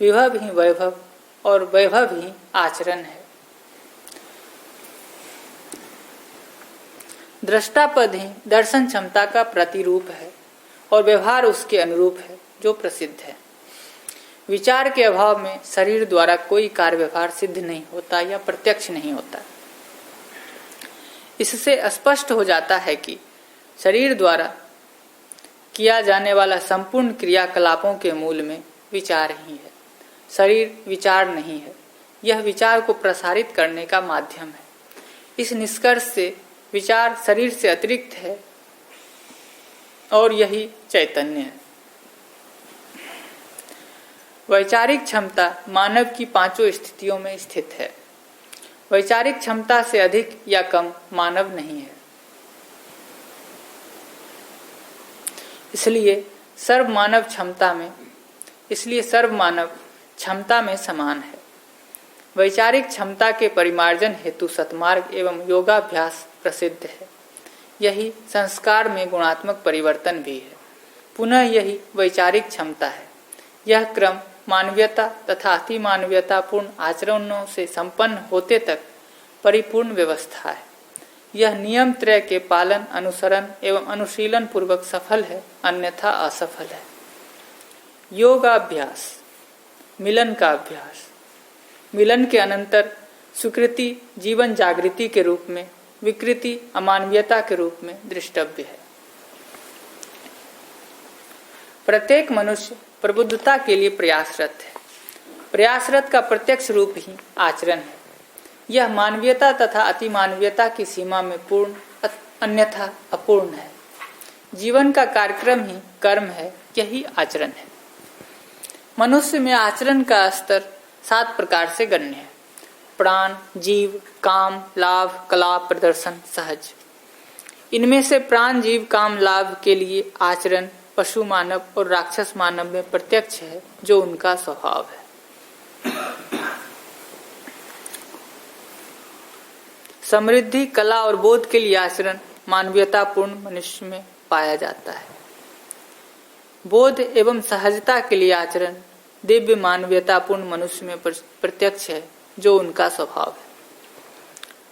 विभव ही वैभव और वैभव ही आचरण है। दृष्टापद ही दर्शन क्षमता का प्रतिरूप है और व्यवहार उसके अनुरूप है जो प्रसिद्ध है। विचार के अभाव में शरीर द्वारा कोई कार्य व्यवहार सिद्ध नहीं होता या प्रत्यक्ष नहीं होता। इससे स्पष्ट हो जाता है कि शरीर द्वारा किया जाने वाला संपूर्ण क्रियाकलापों के मूल में विचार ही है। शरीर विचार नहीं है, यह विचार को प्रसारित करने का माध्यम है। इस निष्कर्ष से विचार शरीर से अतिरिक्त है और यही चैतन्य है। वैचारिक क्षमता मानव की 5 स्थितियों में स्थित है। वैचारिक क्षमता से अधिक या कम मानव नहीं है। इसलिए सर्व मानव क्षमता में समान है। वैचारिक क्षमता के परिमार्जन हेतु सतमार्ग एवं योगाभ्यास प्रसिद्ध है। यही संस्कार में गुणात्मक परिवर्तन भी है। पुनः यही वैचारिक क्षमता है। यह क्रम मानवीयता तथा अति मानवीयतापूर्ण आचरणों से संपन्न होते तक परिपूर्ण व्यवस्था है। यह नियम त्रय के पालन, अनुसरण एवं अनुशीलन पूर्वक सफल है, अन्यथा असफल है। योगाभ्यास मिलन का अभ्यास। मिलन के अनंतर स्वीकृति जीवन जागृति के रूप में, विकृति अमानवीयता के रूप में दृष्टव्य है। प्रत्येक मनुष्य प्रबुद्धता के लिए प्रयासरत है। प्रयासरत का प्रत्यक्ष रूप ही आचरण है। यह मानवीयता तथा अतिमानवीयता की सीमा में पूर्ण, अन्यथा अपूर्ण है। जीवन का कार्यक्रम ही कर्म है, यही आचरण है। मनुष्य में आचरण का स्तर 7 प्रकार से गण्य है: प्राण, जीव, काम, लाभ, कला, प्रदर्शन, सहज। इनमें से प्राण, जीव, काम, लाभ के लिए आचरण पशु मानव और राक्षस मानव में प्रत्यक्ष है, जो उनका स्वभाव है। समृद्धि, कला और बोध के लिए आचरण मानवीयतापूर्ण मनुष्य में पाया जाता है। बोध एवं सहजता के लिए आचरण दिव्य मानवीयतापूर्ण मनुष्य में प्रत्यक्ष है, जो उनका स्वभाव है।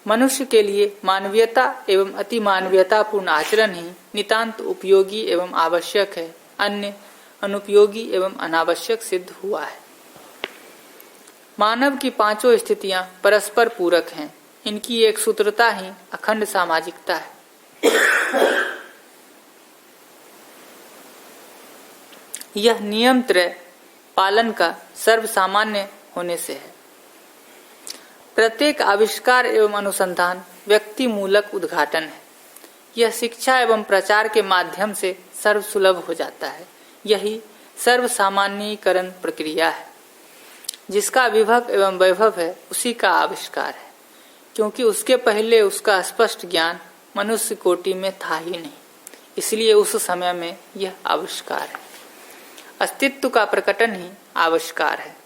मनुष्य के लिए मानवीयता एवं अति मानवीयतापूर्ण आचरण ही नितांत उपयोगी एवं आवश्यक है, अन्य अनुपयोगी एवं अनावश्यक सिद्ध हुआ है। मानव की 5 स्थितियां परस्पर पूरक हैं। इनकी एक सूत्रता ही अखंड सामाजिकता है। यह नियम त्रय पालन का सर्वसामान्य होने से है। प्रत्येक आविष्कार एवं अनुसंधान व्यक्ति मूलक उद्घाटन है। यह शिक्षा एवं प्रचार के माध्यम से सर्वसुलभ हो जाता है। यही सर्वसामान्यीकरण प्रक्रिया है। जिसका विभव एवं वैभव है, उसी का आविष्कार है, क्योंकि उसके पहले उसका स्पष्ट ज्ञान मनुष्य कोटि में था ही नहीं। इसलिए उस समय में यह आविष्कार है। अस्तित्व का प्रकटन ही आविष्कार है।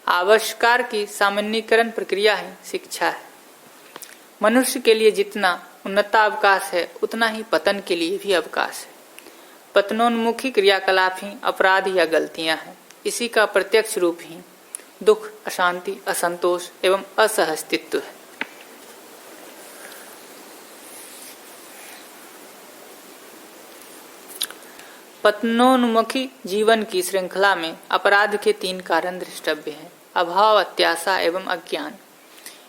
आविष्कार की सामान्यीकरण प्रक्रिया ही शिक्षा है। मनुष्य के लिए जितना उन्नतावकाश है, उतना ही पतन के लिए भी अवकाश है। पतनोन्मुखी क्रियाकलाप ही अपराध या गलतियां हैं। इसी का प्रत्यक्ष रूप ही दुख, अशांति, असंतोष एवं असहस्तित्व है। पतनोन्मुखी जीवन की श्रृंखला में अपराध के 3 कारण दृष्टव्य हैं: अभाव, अत्याशा एवं अज्ञान।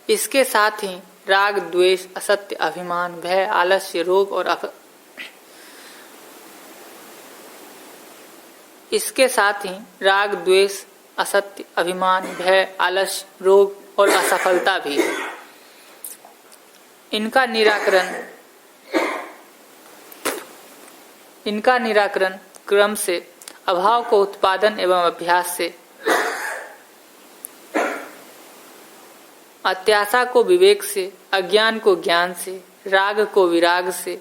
इसके साथ ही राग, द्वेष, असत्य, अभिमान, भय, आलस्य, रोग और इसके साथ ही राग, द्वेष, असत्य, अभिमान, भय, आलस्य, रोग और असफलता भी है। इनका निराकरण क्रम से अभाव को उत्पादन एवं अभ्यास से, अत्याशा को विवेक से, अज्ञान को ज्ञान से, राग को विराग से,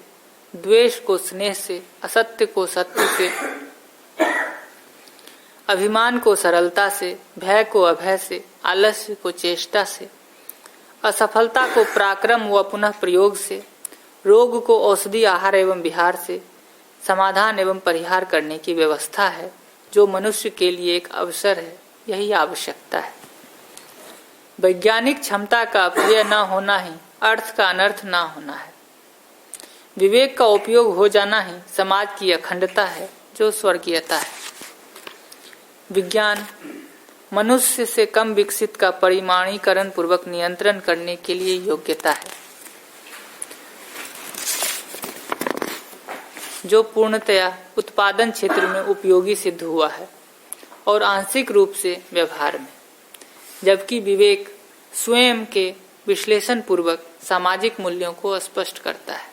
द्वेष को स्नेह से, असत्य को सत्य से, अभिमान को सरलता से, भय को अभय से, आलस्य को चेष्टा से, असफलता को पराक्रम व पुनः प्रयोग से, रोग को औषधि, आहार एवं विहार से समाधान एवं परिहार करने की व्यवस्था है, जो मनुष्य के लिए एक अवसर है। यही आवश्यकता है। वैज्ञानिक क्षमता का अपव्यय न होना ही अर्थ का अनर्थ न होना है। विवेक का उपयोग हो जाना ही समाज की अखंडता है, जो स्वर्गीयता है। विज्ञान मनुष्य से कम विकसित का परिमाणीकरण पूर्वक नियंत्रण करने के लिए योग्यता है, जो पूर्णतया उत्पादन क्षेत्र में उपयोगी सिद्ध हुआ है और आंशिक रूप से व्यवहार में, जबकि विवेक स्वयं के विश्लेषण पूर्वक सामाजिक मूल्यों को स्पष्ट करता है।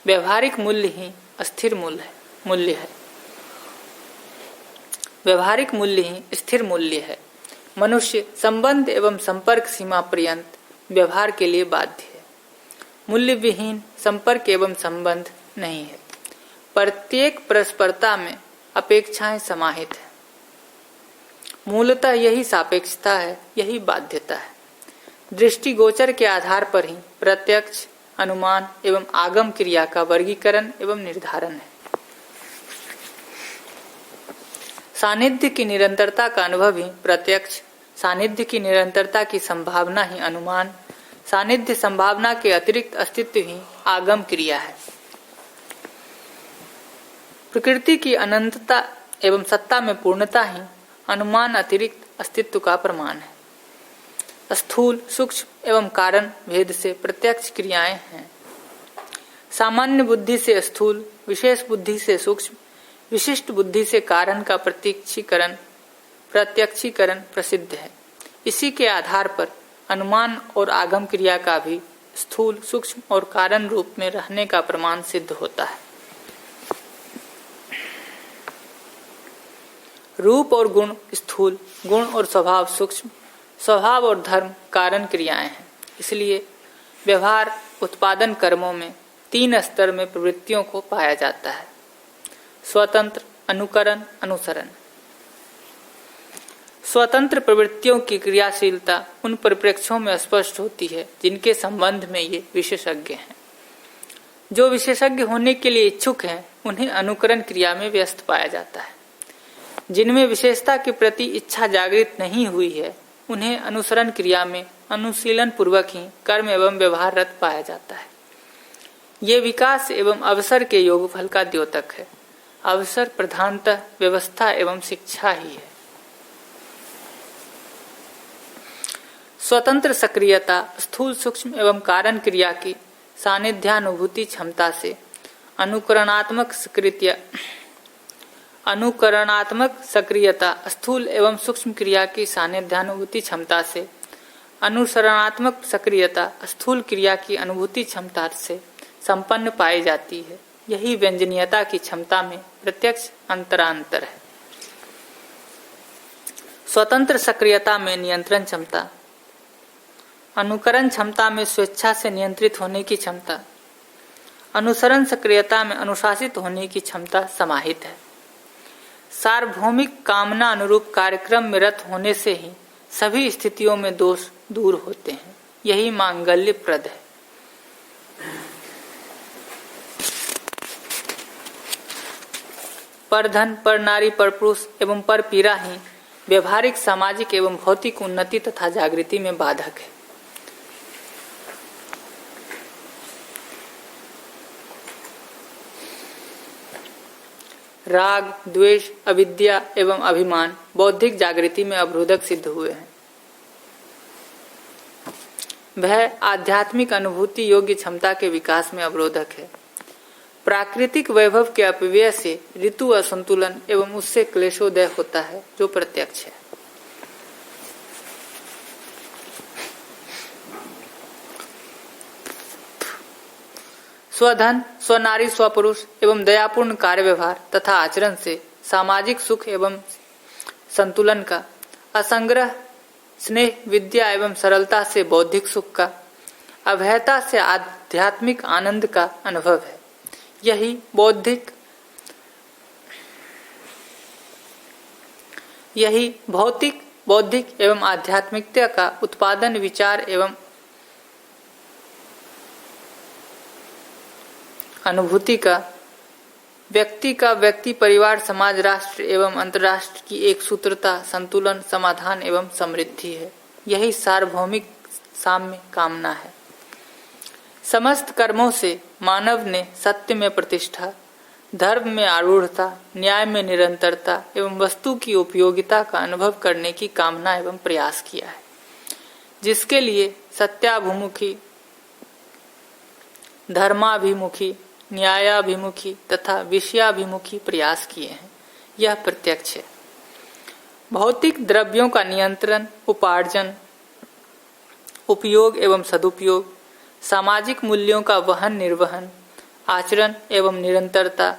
व्यवहारिक मूल्य ही स्थिर मूल्य है। व्यवहारिक मूल्य ही स्थिर मूल्य है। मनुष्य संबंध एवं संपर्क सीमा पर्यंत व्यवहार के लिए बाध्य है। मूल्य विहीन संपर्क एवं संबंध नहीं है। प्रत्येक परस्परता में अपेक्षाएं समाहित है। मूलतः यही सापेक्षता है, यही बाध्यता है। दृष्टिगोचर के आधार पर ही प्रत्यक्ष, अनुमान एवं आगम क्रिया का वर्गीकरण एवं निर्धारण है। सानिध्य की निरंतरता का अनुभव ही प्रत्यक्ष, सानिध्य की निरंतरता की संभावना ही अनुमान, सानिध्य संभावना के अतिरिक्त अस्तित्व ही आगम क्रिया है। प्रकृति की अनंतता एवं सत्ता में पूर्णता ही अनुमान अतिरिक्त अस्तित्व का प्रमाण है। स्थूल, सूक्ष्म एवं कारण भेद से प्रत्यक्ष क्रियाएं हैं। सामान्य बुद्धि से स्थूल, विशेष बुद्धि से सूक्ष्म, विशिष्ट बुद्धि से कारण का प्रत्यक्षीकरण प्रत्यक्षीकरण प्रसिद्ध है। इसी के आधार पर अनुमान और आगम क्रिया का भी स्थूल, सूक्ष्म और कारण रूप में रहने का प्रमाण सिद्ध होता है। रूप और गुण स्थूल, गुण और स्वभाव सूक्ष्म, स्वभाव और धर्म कारण क्रियाएं हैं। इसलिए व्यवहार उत्पादन कर्मों में 3 स्तर में प्रवृत्तियों को पाया जाता है: स्वतंत्र, अनुकरण, अनुसरण। स्वतंत्र प्रवृत्तियों की क्रियाशीलता उन परिप्रेक्ष्यों में स्पष्ट होती है जिनके संबंध में ये विशेषज्ञ हैं। जो विशेषज्ञ होने के लिए इच्छुक हैं उन्हें अनुकरण क्रिया में व्यस्त पाया जाता है। जिनमें विशेषता के प्रति इच्छा जागृत नहीं हुई है उन्हें अनुसरण क्रिया में अनुशीलन पूर्वक ही कर्म एवं व्यवहाररत पाया जाता है। ये विकास एवं अवसर के योगफल का द्योतक है। अवसर प्रधानतः व्यवस्था एवं शिक्षा ही है। स्वतंत्र सक्रियता स्थूल, सूक्ष्म एवं कारण क्रिया की सानिध्यानुभूति क्षमता से अनुकरणात्मक सक्रियता स्थूल एवं सूक्ष्म क्रिया की सानिध्यानुभूति क्षमता से अनुसरणात्मक सक्रियता स्थूल क्रिया की अनुभूति क्षमता से संपन्न पाई जाती है। यही व्यंजनीयता की क्षमता में प्रत्यक्ष अंतरांतर है। स्वतंत्र सक्रियता में नियंत्रण क्षमता, अनुकरण क्षमता में स्वेच्छा से नियंत्रित होने की क्षमता, अनुसरण सक्रियता में अनुशासित होने की क्षमता समाहित है। सार्वभौमिक कामना अनुरूप कार्यक्रम में रत होने से ही सभी स्थितियों में दोष दूर होते हैं। यही मांगल्यप्रद है। पर धन, पर नारी, पर पुरुष एवं पर पीड़ा ही व्यवहारिक, सामाजिक एवं भौतिक उन्नति तथा जागृति में बाधक है। राग, द्वेष, अविद्या एवं अभिमान बौद्धिक जागृति में अवरोधक सिद्ध हुए हैं। वह आध्यात्मिक अनुभूति योग्य क्षमता के विकास में अवरोधक है। प्राकृतिक वैभव के अपव्यय से ऋतु असंतुलन एवं उससे क्लेशोदय होता है जो प्रत्यक्ष है। स्वधन, स्वनारी, स्वपुरुष एवं दयापूर्ण कार्य व्यवहार तथा आचरण से सामाजिक सुख एवं संतुलन का, असंग्रह स्नेह, विद्या एवं सरलता से बौद्धिक सुख का, अभयता से आध्यात्मिक आनंद का अनुभव है। यही भौतिक, बौद्धिक एवं आध्यात्मिकता का उत्पादन, विचार एवं अनुभूति का, व्यक्ति, परिवार, समाज, राष्ट्र एवं अंतर्राष्ट्र की एक सूत्रता, संतुलन, समाधान एवं समृद्धि है। यही सार्वभौमिक साम्य कामना है। समस्त कर्मों से मानव ने सत्य में प्रतिष्ठा, धर्म में आरूढ़ता, न्याय में निरंतरता एवं वस्तु की उपयोगिता का अनुभव करने की कामना एवं प्रयास किया है, जिसके लिए सत्याभिमुखी, धर्माभिमुखी, न्यायाभिमुखी तथा विषयाभिमुखी प्रयास किए हैं। यह प्रत्यक्ष है। भौतिक द्रव्यों का नियंत्रण, उपार्जन, उपयोग एवं सदुपयोग, सामाजिक मूल्यों का वहन निर्वहन, आचरण एवं निरंतरता,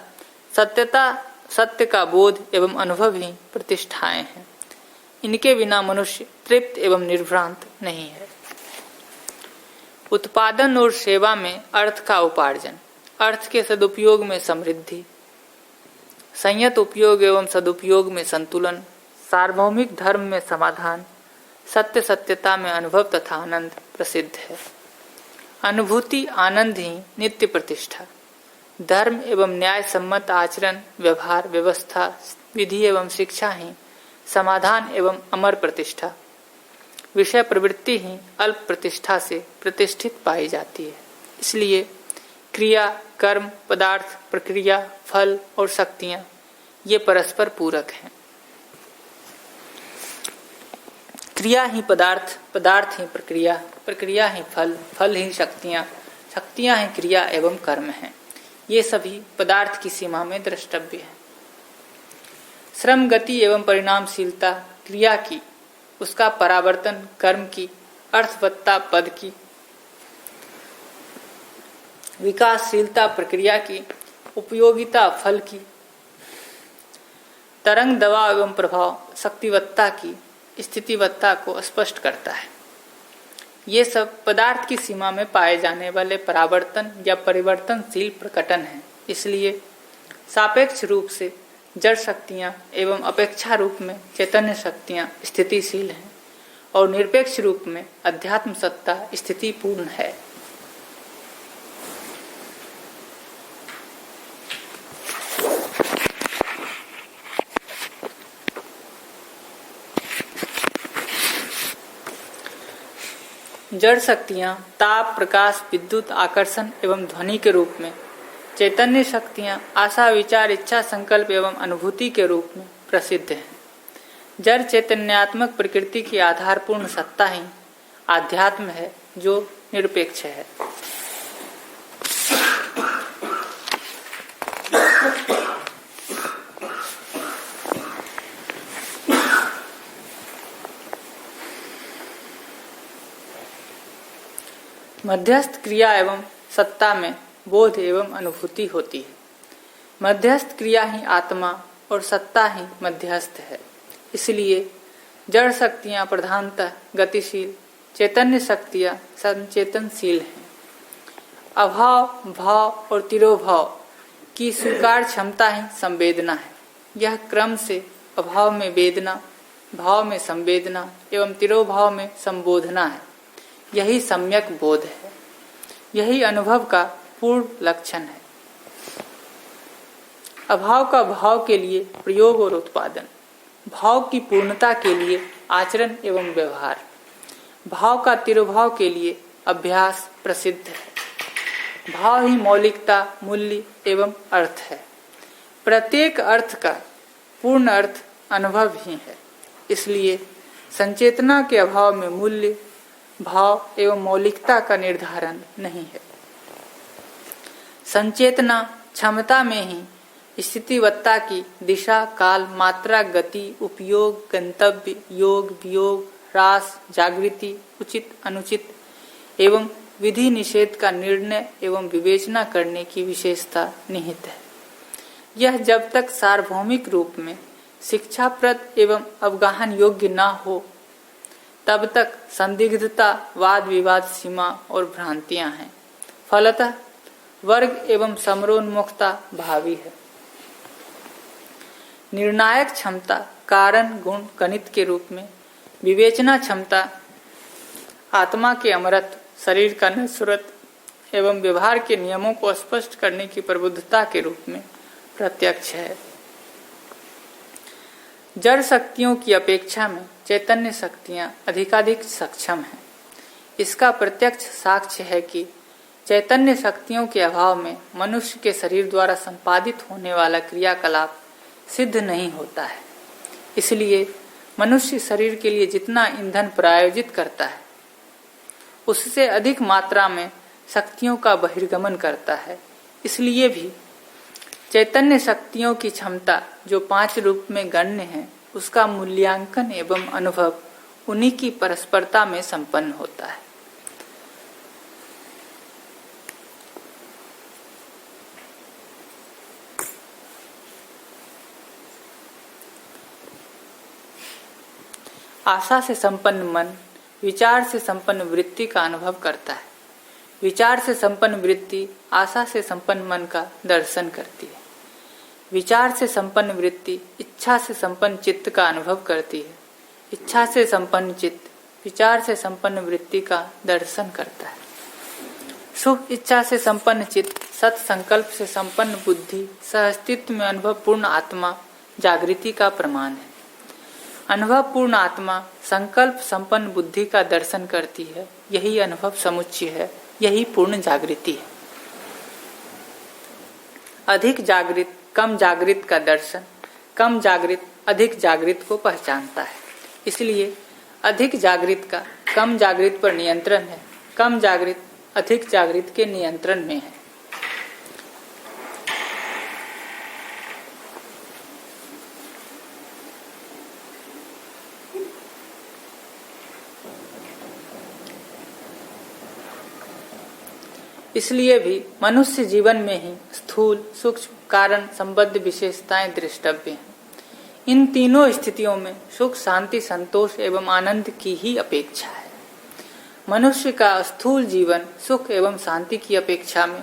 सत्य का बोध एवं अनुभव ही प्रतिष्ठाएं हैं। इनके बिना मनुष्य तृप्त एवं निर्भ्रांत नहीं है। उत्पादन और सेवा में अर्थ का उपार्जन, अर्थ के सदुपयोग में समृद्धि, संयत उपयोग एवं सदुपयोग में संतुलन, सार्वभौमिक धर्म में समाधान, सत्यता में अनुभव तथा आनंद प्रसिद्ध है। अनुभूति, आनंद ही नित्य प्रतिष्ठा, धर्म एवं न्याय सम्मत आचरण, व्यवहार, व्यवस्था, विधि एवं शिक्षा ही समाधान एवं अमर प्रतिष्ठा, विषय प्रवृत्ति ही अल्प प्रतिष्ठा से प्रतिष्ठित पाई जाती है। इसलिए क्रिया, कर्म, पदार्थ, प्रक्रिया, फल और शक्तियां ये परस्पर पूरक हैं। क्रिया ही पदार्थ, पदार्थ ही प्रक्रिया, प्रक्रिया ही फल, फल ही शक्तियां, शक्तियां ही क्रिया एवं कर्म हैं। ये सभी पदार्थ की सीमा में द्रष्टव्य है। श्रम, गति एवं परिणामशीलता, क्रिया की, उसका परावर्तन कर्म की, अर्थवत्ता पद की, विकासशीलता प्रक्रिया की, उपयोगिता फल की, तरंग दबाव एवं प्रभाव शक्तिवत्ता की, स्थितिवत्ता को स्पष्ट करता है। ये सब पदार्थ की सीमा में पाए जाने वाले परावर्तन या परिवर्तनशील प्रकटन हैं। इसलिए सापेक्ष रूप से जड़ शक्तियाँ एवं अपेक्षा रूप में चैतन्य शक्तियाँ स्थितिशील हैं और निरपेक्ष रूप में अध्यात्म सत्ता स्थितिपूर्ण है। जड़ शक्तियाँ ताप, प्रकाश, विद्युत, आकर्षण एवं ध्वनि के रूप में, चैतन्य शक्तियाँ आशा, विचार, इच्छा, संकल्प एवं अनुभूति के रूप में प्रसिद्ध हैं। जड़ चैतन्यात्मक प्रकृति की आधारपूर्ण सत्ता ही आध्यात्म है, जो निरपेक्ष है। मध्यस्थ क्रिया एवं सत्ता में बोध एवं अनुभूति होती है। मध्यस्थ क्रिया ही आत्मा और सत्ता ही मध्यस्थ है। इसलिए जड़ शक्तियाँ प्रधानतः गतिशील, चैतन्य शक्तियाँ संचेतनशील हैं। अभाव, भाव और तिरोभाव की स्वीकार क्षमता ही संवेदना है। यह क्रम से अभाव में वेदना, भाव में संवेदना एवं तिरोभाव में संबोधना है। यही सम्यक बोध है। यही अनुभव का पूर्ण लक्षण है। अभाव का भाव के लिए प्रयोग और उत्पादन, भाव की पूर्णता के लिए आचरण एवं व्यवहार, भाव का तिरोभाव के लिए अभ्यास प्रसिद्ध है। भाव ही मौलिकता, मूल्य एवं अर्थ है। प्रत्येक अर्थ का पूर्ण अर्थ अनुभव ही है। इसलिए संचेतना के अभाव में मूल्य, भाव एवं मौलिकता का निर्धारण नहीं है। संचेतना क्षमता में ही स्थितिवत्ता की दिशा, काल, मात्रा, गति, उपयोग, गंतव्य, योग, वियोग, ह्रास, जागृति, उचित, अनुचित एवं विधि निषेध का निर्णय एवं विवेचना करने की विशेषता निहित है। यह जब तक सार्वभौमिक रूप में शिक्षाप्रद एवं अवगाहन योग्य न हो, तब तक संदिग्धता, वाद विवाद, सीमा और भ्रांतियां हैं। फलतः वर्ग एवं समरोन्मुखता भावी है। निर्णायक क्षमता कारण, गुण, गणित के रूप में, विवेचना क्षमता आत्मा के अमरत्व, शरीर का नश्वरत्व एवं व्यवहार के नियमों को स्पष्ट करने की प्रबुद्धता के रूप में प्रत्यक्ष है। जड़ शक्तियों की अपेक्षा में चैतन्य शक्तियां अधिकाधिक सक्षम हैं। इसका प्रत्यक्ष साक्ष्य है कि चैतन्य शक्तियों के अभाव में मनुष्य के शरीर द्वारा संपादित होने वाला क्रियाकलाप सिद्ध नहीं होता है। इसलिए मनुष्य शरीर के लिए जितना ईंधन प्रायोजित करता है, उससे अधिक मात्रा में शक्तियों का बहिर्गमन करता है। इसलिए भी चैतन्य शक्तियों की क्षमता जो 5 रूप में गण्य है, उसका मूल्यांकन एवं अनुभव उन्हीं की परस्परता में संपन्न होता है। आशा से संपन्न मन विचार से संपन्न वृत्ति का अनुभव करता है। विचार से संपन्न वृत्ति आशा से संपन्न मन का दर्शन करती है। विचार से संपन्न वृत्ति इच्छा से संपन्न चित्त का अनुभव करती है। इच्छा से संपन्न चित्त विचार से संपन्न वृत्ति का दर्शन करता है। शुभ इच्छा से संपन्न चित्त सत संकल्प से संपन्न बुद्धि सहअस्तित्व में अनुभव पूर्ण आत्मा जागृति का प्रमाण है। अनुभव पूर्ण आत्मा संकल्प संपन्न बुद्धि का दर्शन करती है। यही अनुभव समुच्चय है। यही पूर्ण जागृति है। अधिक जागृत कम जागृत का दर्शन, कम जागृत अधिक जागृत को पहचानता है। इसलिए अधिक जागृत का कम जागृत पर नियंत्रण है। कम जागृत अधिक जागृत के नियंत्रण में है। इसलिए भी मनुष्य जीवन में ही स्थूल, सूक्ष्म, कारण संबद्ध विशेषताएं दृष्टव्य हैं। इन तीनों स्थितियों में सुख, शांति, संतोष एवं आनंद की ही अपेक्षा है। मनुष्य का स्थूल जीवन सुख एवं शांति की अपेक्षा में,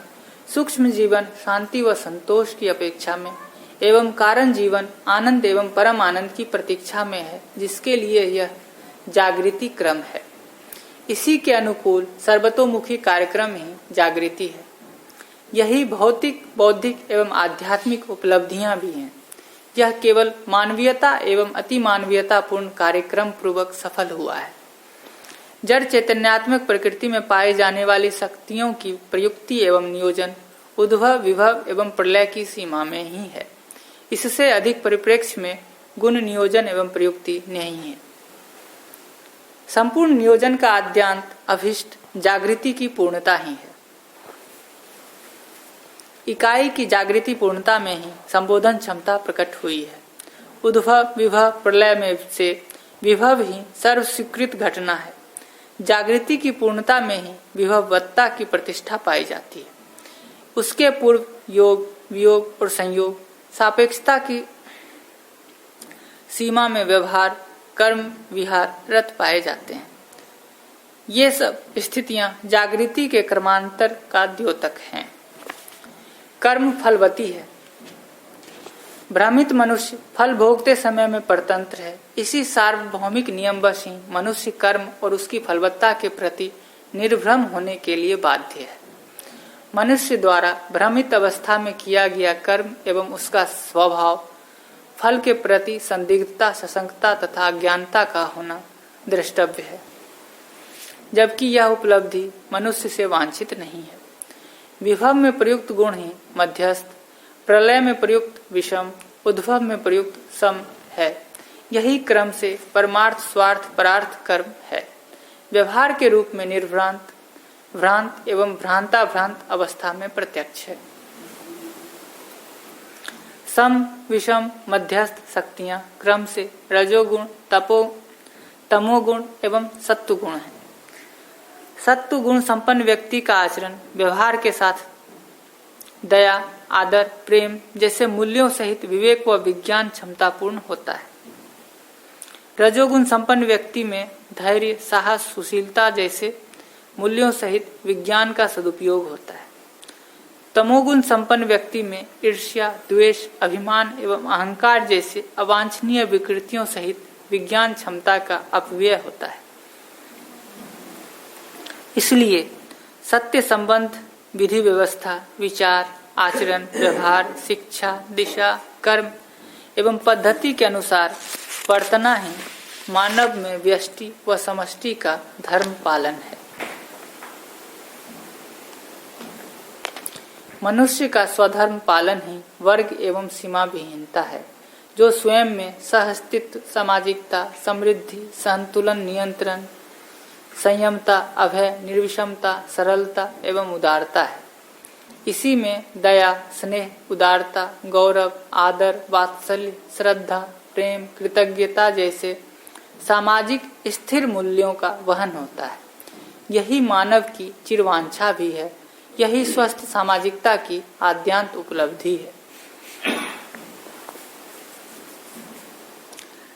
सूक्ष्म जीवन शांति व संतोष की अपेक्षा में एवं कारण जीवन आनंद एवं परम आनंद की प्रतीक्षा में है, जिसके लिए यह जागृति क्रम है। इसी के अनुकूल सर्वतोमुखी कार्यक्रम ही जागृति है। यही भौतिक, बौद्धिक एवं आध्यात्मिक उपलब्धियां भी हैं। यह केवल मानवीयता एवं अति मानवीयता पूर्ण कार्यक्रम पूर्वक सफल हुआ है। जड़ चैतन्यात्मक प्रकृति में पाए जाने वाली शक्तियों की प्रयुक्ति एवं नियोजन उद्भव, विभव एवं प्रलय की सीमा में ही है। इससे अधिक परिप्रेक्ष्य में गुण नियोजन एवं प्रयुक्ति नहीं है। संपूर्ण नियोजन का आद्यांत अभिष्ट जागृति की पूर्णता ही है। इकाई की जागृति पूर्णता में ही संबोधन क्षमता प्रकट हुई है। उद्भव, विभव, प्रलय में से विभव ही सर्व स्वीकृत घटना है। जागृति की पूर्णता में ही विभवत्ता की प्रतिष्ठा पाई जाती है। उसके पूर्व योग, वियोग और संयोग, सापेक्षता की सीमा में व्यवहार, कर्म, विहार रत पाए जाते हैं। ये सब स्थितियां जागृति के क्रमांतर का द्योतक हैं। कर्म फलवती है। भ्रमित मनुष्य फल भोगते समय में परतंत्र है। इसी सार्वभौमिक नियमवश ही मनुष्य कर्म और उसकी फलवत्ता के प्रति निर्भ्रम होने के लिए बाध्य है। मनुष्य द्वारा भ्रमित अवस्था में किया गया कर्म एवं उसका स्वभाव फल के प्रति संदिग्धता, सशंकता तथा अज्ञानता का होना द्रष्टव्य है, जबकि यह उपलब्धि मनुष्य से वांछित नहीं है। विभव में प्रयुक्त गुण ही मध्यस्थ, प्रलय में प्रयुक्त विषम, उद्भव में प्रयुक्त सम है। यही क्रम से परमार्थ, स्वार्थ, परार्थ कर्म है। व्यवहार के रूप में निर्भ्रांत, भ्रांत एवं भ्रांताभ्रांत अवस्था में प्रत्यक्ष है। सम, विषम, मध्यस्थ शक्तियां क्रम से रजोगुण, तमोगुण एवं सत्वगुण है। सत्वगुण संपन्न व्यक्ति का आचरण व्यवहार के साथ दया, आदर, प्रेम जैसे मूल्यों सहित विवेक व विज्ञान क्षमतापूर्ण होता है। रजोगुण संपन्न व्यक्ति में धैर्य, साहस, सुशीलता जैसे मूल्यों सहित विज्ञान का सदुपयोग होता है। तमोगुण संपन्न व्यक्ति में ईर्ष्या, द्वेष, अभिमान एवं अहंकार जैसे अवांछनीय विकृतियों सहित विज्ञान क्षमता का अपव्यय होता है। इसलिए सत्य संबंध, विधि व्यवस्था, विचार, आचरण, व्यवहार, शिक्षा, दिशा, कर्म एवं पद्धति के अनुसार वर्तना ही मानव में व्यष्टि व समष्टि का धर्म पालन है। मनुष्य का स्वधर्म पालन ही वर्ग एवं सीमा विहीनता है, जो स्वयं में सहअस्तित्व, सामाजिकता, समृद्धि, संतुलन, नियंत्रण, संयमता, अभय, निर्विषमता, सरलता एवं उदारता है। इसी में दया, स्नेह, उदारता, गौरव, आदर, वात्सल्य, श्रद्धा, प्रेम, कृतज्ञता जैसे सामाजिक स्थिर मूल्यों का वहन होता है। यही मानव की चिरवांछा भी है। यही स्वस्थ सामाजिकता की आद्यांत उपलब्धि है।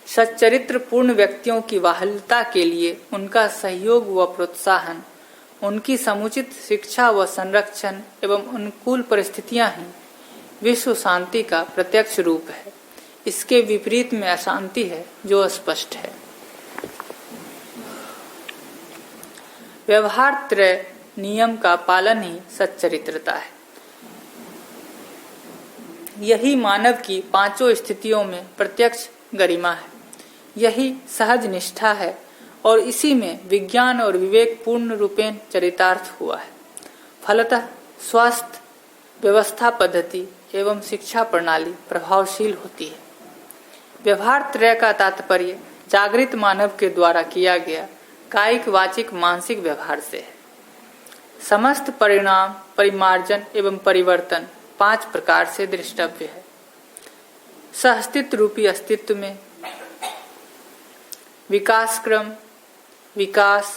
सच्चरित्र पूर्ण व्यक्तियों की बाहुल्यता के लिए उनका सहयोग व प्रोत्साहन, उनकी समुचित शिक्षा व संरक्षण एवं अनुकूल परिस्थितियां ही विश्व शांति का प्रत्यक्ष रूप है। इसके विपरीत में अशांति है, जो स्पष्ट है। व्यवहार त्रय नियम का पालन ही सच्चरित्रता है। यही मानव की पांचों स्थितियों में प्रत्यक्ष गरिमा है। यही सहज निष्ठा है और इसी में विज्ञान और विवेक पूर्ण रूपेण चरितार्थ हुआ है। फलतः स्वास्थ्य व्यवस्था, पद्धति एवं शिक्षा प्रणाली प्रभावशील होती है। व्यवहार त्रय का तात्पर्य जागृत मानव के द्वारा किया गया कायिक, वाचिक, मानसिक व्यवहार से है। समस्त परिणाम, परिमार्जन एवं परिवर्तन 5 प्रकार से दृष्टव्य है। सहअस्तित्व रूपी अस्तित्व में विकास क्रम, विकास,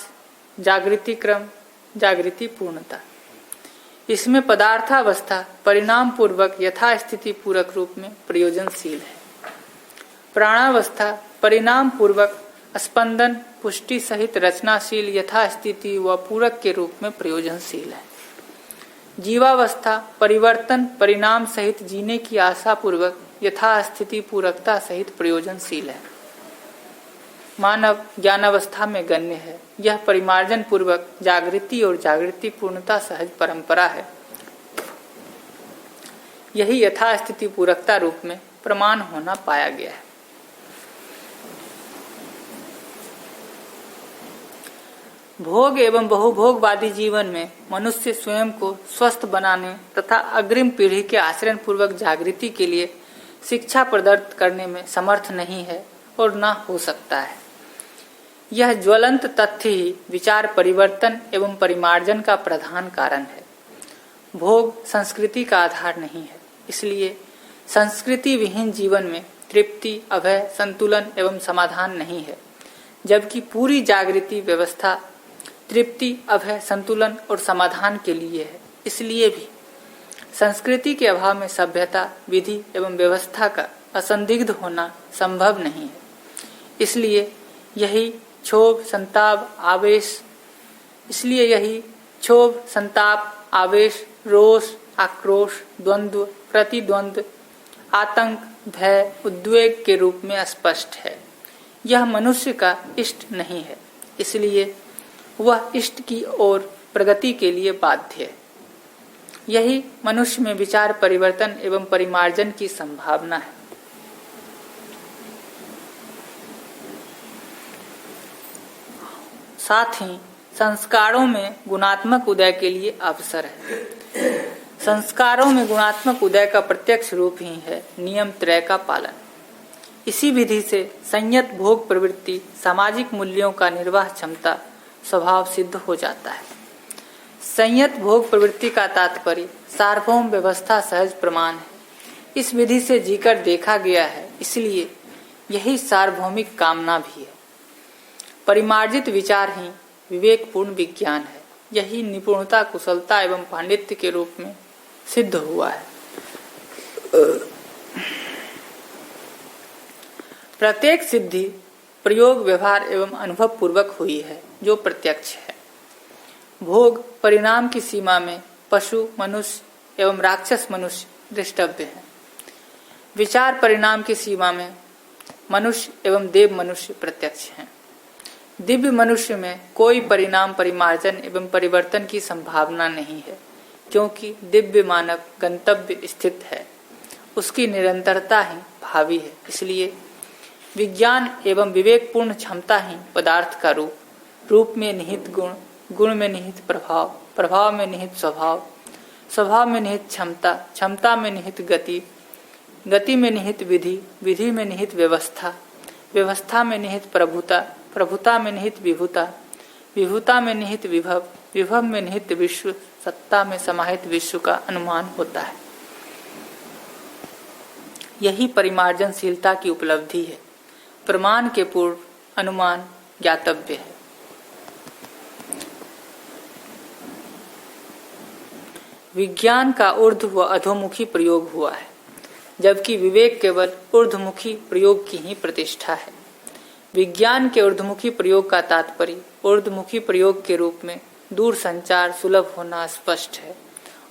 जागृति क्रम, जागृति पूर्णता। इसमें पदार्थावस्था परिणाम पूर्वक यथास्थिति पूरक रूप में प्रयोजनशील है। प्राणावस्था परिणाम पूर्वक स्पंदन पुष्टि सहित रचनाशील यथास्थिति व पूरक के रूप में प्रयोजनशील है। जीवावस्था परिवर्तन परिणाम सहित जीने की आशा पूर्वक यथास्थिति पूरकता सहित प्रयोजनशील है। मानव ज्ञानावस्था में गण्य है। यह परिमार्जन पूर्वक जागृति और जागृति पूर्णता सहज परंपरा है। यही यथास्थिति पूरकता रूप में प्रमाण होना पाया गया है। भोग एवं बहुभोगवादी जीवन में मनुष्य स्वयं को स्वस्थ बनाने तथा अग्रिम पीढ़ी के आचरण पूर्वक जागृति के लिए शिक्षा प्रदत्त करने में समर्थ नहीं है और न हो सकता है। यह ज्वलंत तथ्य ही विचार परिवर्तन एवं परिमार्जन का प्रधान कारण है। भोग संस्कृति का आधार नहीं है, इसलिए संस्कृति विहीन जीवन में तृप्ति, अभय, संतुलन एवं समाधान नहीं है, जबकि पूरी जागृति व्यवस्था तृप्ति, अभय, संतुलन और समाधान के लिए है। इसलिए भी संस्कृति के अभाव में सभ्यता, विधि एवं व्यवस्था का असंदिग्ध होना संभव नहीं है। इसलिए यही क्षोभ, संताप, आवेश, रोष, आक्रोश, द्वंद्व, प्रतिद्वंद्व, आतंक, भय, उद्वेग के रूप में स्पष्ट है। यह मनुष्य का इष्ट नहीं है, इसलिए वह इष्ट की ओर प्रगति के लिए बाध्य है। यही मनुष्य में विचार परिवर्तन एवं परिमार्जन की संभावना है। साथ ही संस्कारों में गुणात्मक उदय के लिए अवसर है। संस्कारों में गुणात्मक उदय का प्रत्यक्ष रूप ही है नियम त्रय का पालन। इसी विधि से संयत भोग प्रवृत्ति सामाजिक मूल्यों का निर्वाह क्षमता स्वभाव सिद्ध हो जाता है। संयत भोग प्रवृत्ति का तात्पर्य सार्वभौम व्यवस्था सहज प्रमाण है। इस विधि से जीकर देखा गया है, इसलिए यही सार्वभौमिक कामना भी है। परिमार्जित विचार ही विवेकपूर्ण विज्ञान है। यही निपुणता, कुशलता एवं पांडित्य के रूप में सिद्ध हुआ है। प्रत्येक सिद्धि प्रयोग, व्यवहार एवं अनुभव पूर्वक हुई है, जो प्रत्यक्ष है। भोग परिणाम की सीमा में पशु, मनुष्य एवं राक्षस मनुष्य दृष्टव्य है। विचार परिणाम की सीमा में मनुष्य एवं देव मनुष्य प्रत्यक्ष हैं। दिव्य मनुष्य में कोई परिणाम, परिमार्जन एवं परिवर्तन की संभावना नहीं है, क्योंकि दिव्य मानव गंतव्य स्थित है। उसकी निरंतरता ही भावी है। इसलिए विज्ञान एवं विवेकपूर्ण क्षमता ही पदार्थ का रूप, रूप में निहित गुण, गुण में निहित प्रभाव, प्रभाव में निहित स्वभाव, स्वभाव में निहित क्षमता, क्षमता में निहित गति, गति में निहित विधि, विधि में निहित व्यवस्था, व्यवस्था में निहित प्रभुता, प्रभुता में निहित विभुता, विभुता में निहित विभव, विभव में निहित विश्व, सत्ता में समाहित विश्व का अनुमान होता है। यही परिमार्जनशीलता की उपलब्धि है। प्रमाण के पूर्व अनुमान ज्ञातव्य है। विज्ञान का ऊर्ध्व व अधोमुखी प्रयोग हुआ है, जबकि विवेक केवल ऊर्ध्वमुखी प्रयोग की ही प्रतिष्ठा है। विज्ञान के ऊर्ध्वमुखी प्रयोग का तात्पर्य ऊर्ध्वमुखी प्रयोग के रूप में दूर संचार सुलभ होना स्पष्ट है,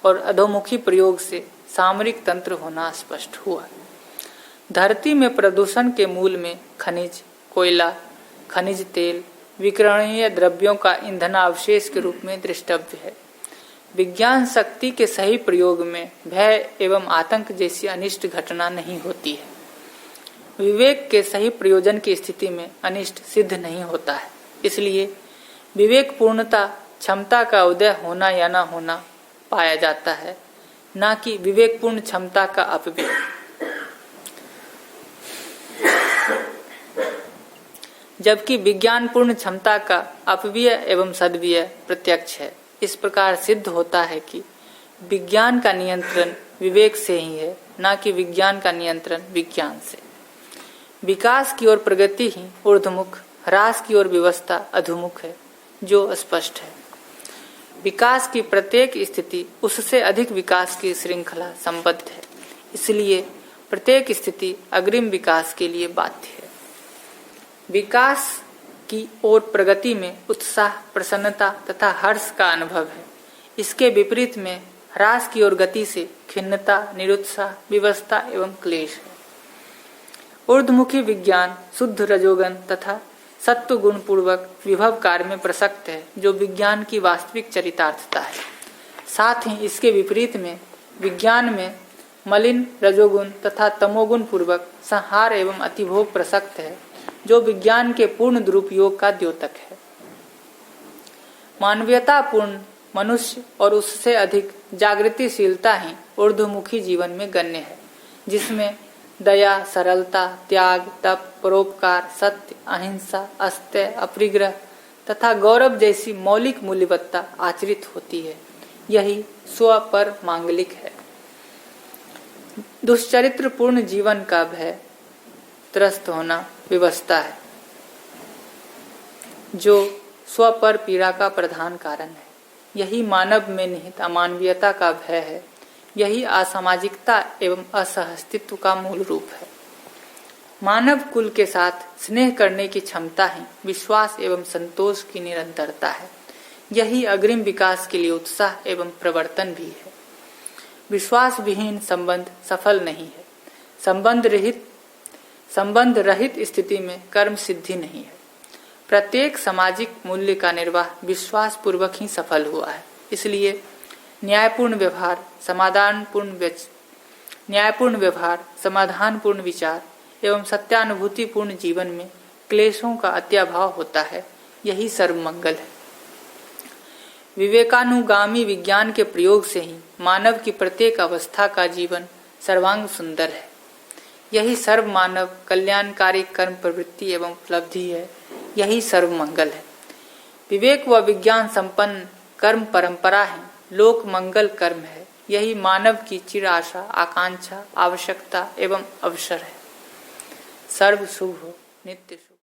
और अधोमुखी प्रयोग से सामरिक तंत्र होना स्पष्ट हुआ। धरती में प्रदूषण के मूल में खनिज, कोयला, खनिज तेल, विकिरणीय द्रव्यों का ईंधनावशेष के रूप में दृष्टव्य है। विज्ञान शक्ति के सही प्रयोग में भय एवं आतंक जैसी अनिष्ट घटना नहीं होती है। विवेक के सही प्रयोजन की स्थिति में अनिष्ट सिद्ध नहीं होता है। इसलिए विवेक पूर्णता क्षमता का उदय होना या न होना पाया जाता है, न कि विवेकपूर्ण क्षमता का अपव्यय। जबकि विज्ञान पूर्ण क्षमता का अपव्यय एवं सद्व्यय प्रत्यक्ष है। इस प्रकार सिद्ध होता है कि विज्ञान का नियंत्रण विवेक से ही है, न कि विज्ञान का नियंत्रण विज्ञान से। विकास की ओर प्रगति ही ऊर्ध्वमुख, ह्रास की ओर व्यवस्था अधोमुख है, जो स्पष्ट है। विकास की प्रत्येक स्थिति उससे अधिक विकास की श्रृंखला संबद्ध है, इसलिए प्रत्येक स्थिति अग्रिम विकास के लिए बाध्य है। विकास की ओर प्रगति में उत्साह, प्रसन्नता तथा हर्ष का अनुभव है। इसके विपरीत में ह्रास की ओर गति से खिन्नता, निरुत्साह, विवशता एवं क्लेश है। ऊर्ध्वमुखी विज्ञान शुद्ध रजोगुण तथा सत्व गुण पूर्वक विभव कार्य में प्रसक्त है, जो विज्ञान की वास्तविक चरितार्थता है। साथ ही इसके विपरीत में विज्ञान में मलिन रजोगुण तथा तमोगुण पूर्वक संहार एवं अतिभोग प्रसक्त है, जो विज्ञान के पूर्ण दुरुपयोग का द्योतक है। मानवीयतापूर्ण मनुष्य और उससे अधिक जागृतिशीलता ही ऊर्ध्वमुखी जीवन में गण्य है, जिसमें दया, सरलता, त्याग, तप, परोपकार, सत्य, अहिंसा, अस्तेय, अपरिग्रह तथा गौरव जैसी मौलिक मूल्यवत्ता आचरित होती है। यही स्व पर मांगलिक है। दुष्चरित्रपूर्ण जीवन का भय त्रस्त होना विवशता है, जो स्व पर पीड़ा का प्रधान कारण है। यही मानव में निहित अमानवीयता का भय है। यही असामाजिकता एवं असहस्तित्व का मूल रूप है। मानव कुल के साथ स्नेह करने की क्षमता ही विश्वास एवं संतोष की निरंतरता है। यही अग्रिम विकास के लिए उत्साह एवं प्रवर्तन भी है। विश्वास विहीन संबंध सफल नहीं है। संबंध रहित स्थिति में कर्म सिद्धि नहीं है। प्रत्येक सामाजिक मूल्य का निर्वाह विश्वास पूर्वक ही सफल हुआ है। इसलिए न्यायपूर्ण व्यवहार, समाधानपूर्ण विचार एवं सत्यानुभूतिपूर्ण जीवन में क्लेशों का अत्याभाव होता है। यही सर्वमंगल है। विवेकानुगामी विज्ञान के प्रयोग से ही मानव की प्रत्येक अवस्था का जीवन सर्वांग सुंदर है। यही सर्व मानव कल्याणकारी कर्म प्रवृत्ति एवं उपलब्धि है। यही सर्वमंगल है। विवेक व विज्ञान संपन्न कर्म परंपरा है, लोक मंगल कर्म है। यही मानव की चिर आशा, आकांक्षा, आवश्यकता एवं अवसर है। सर्व शुभ हो, नित्य शुभ।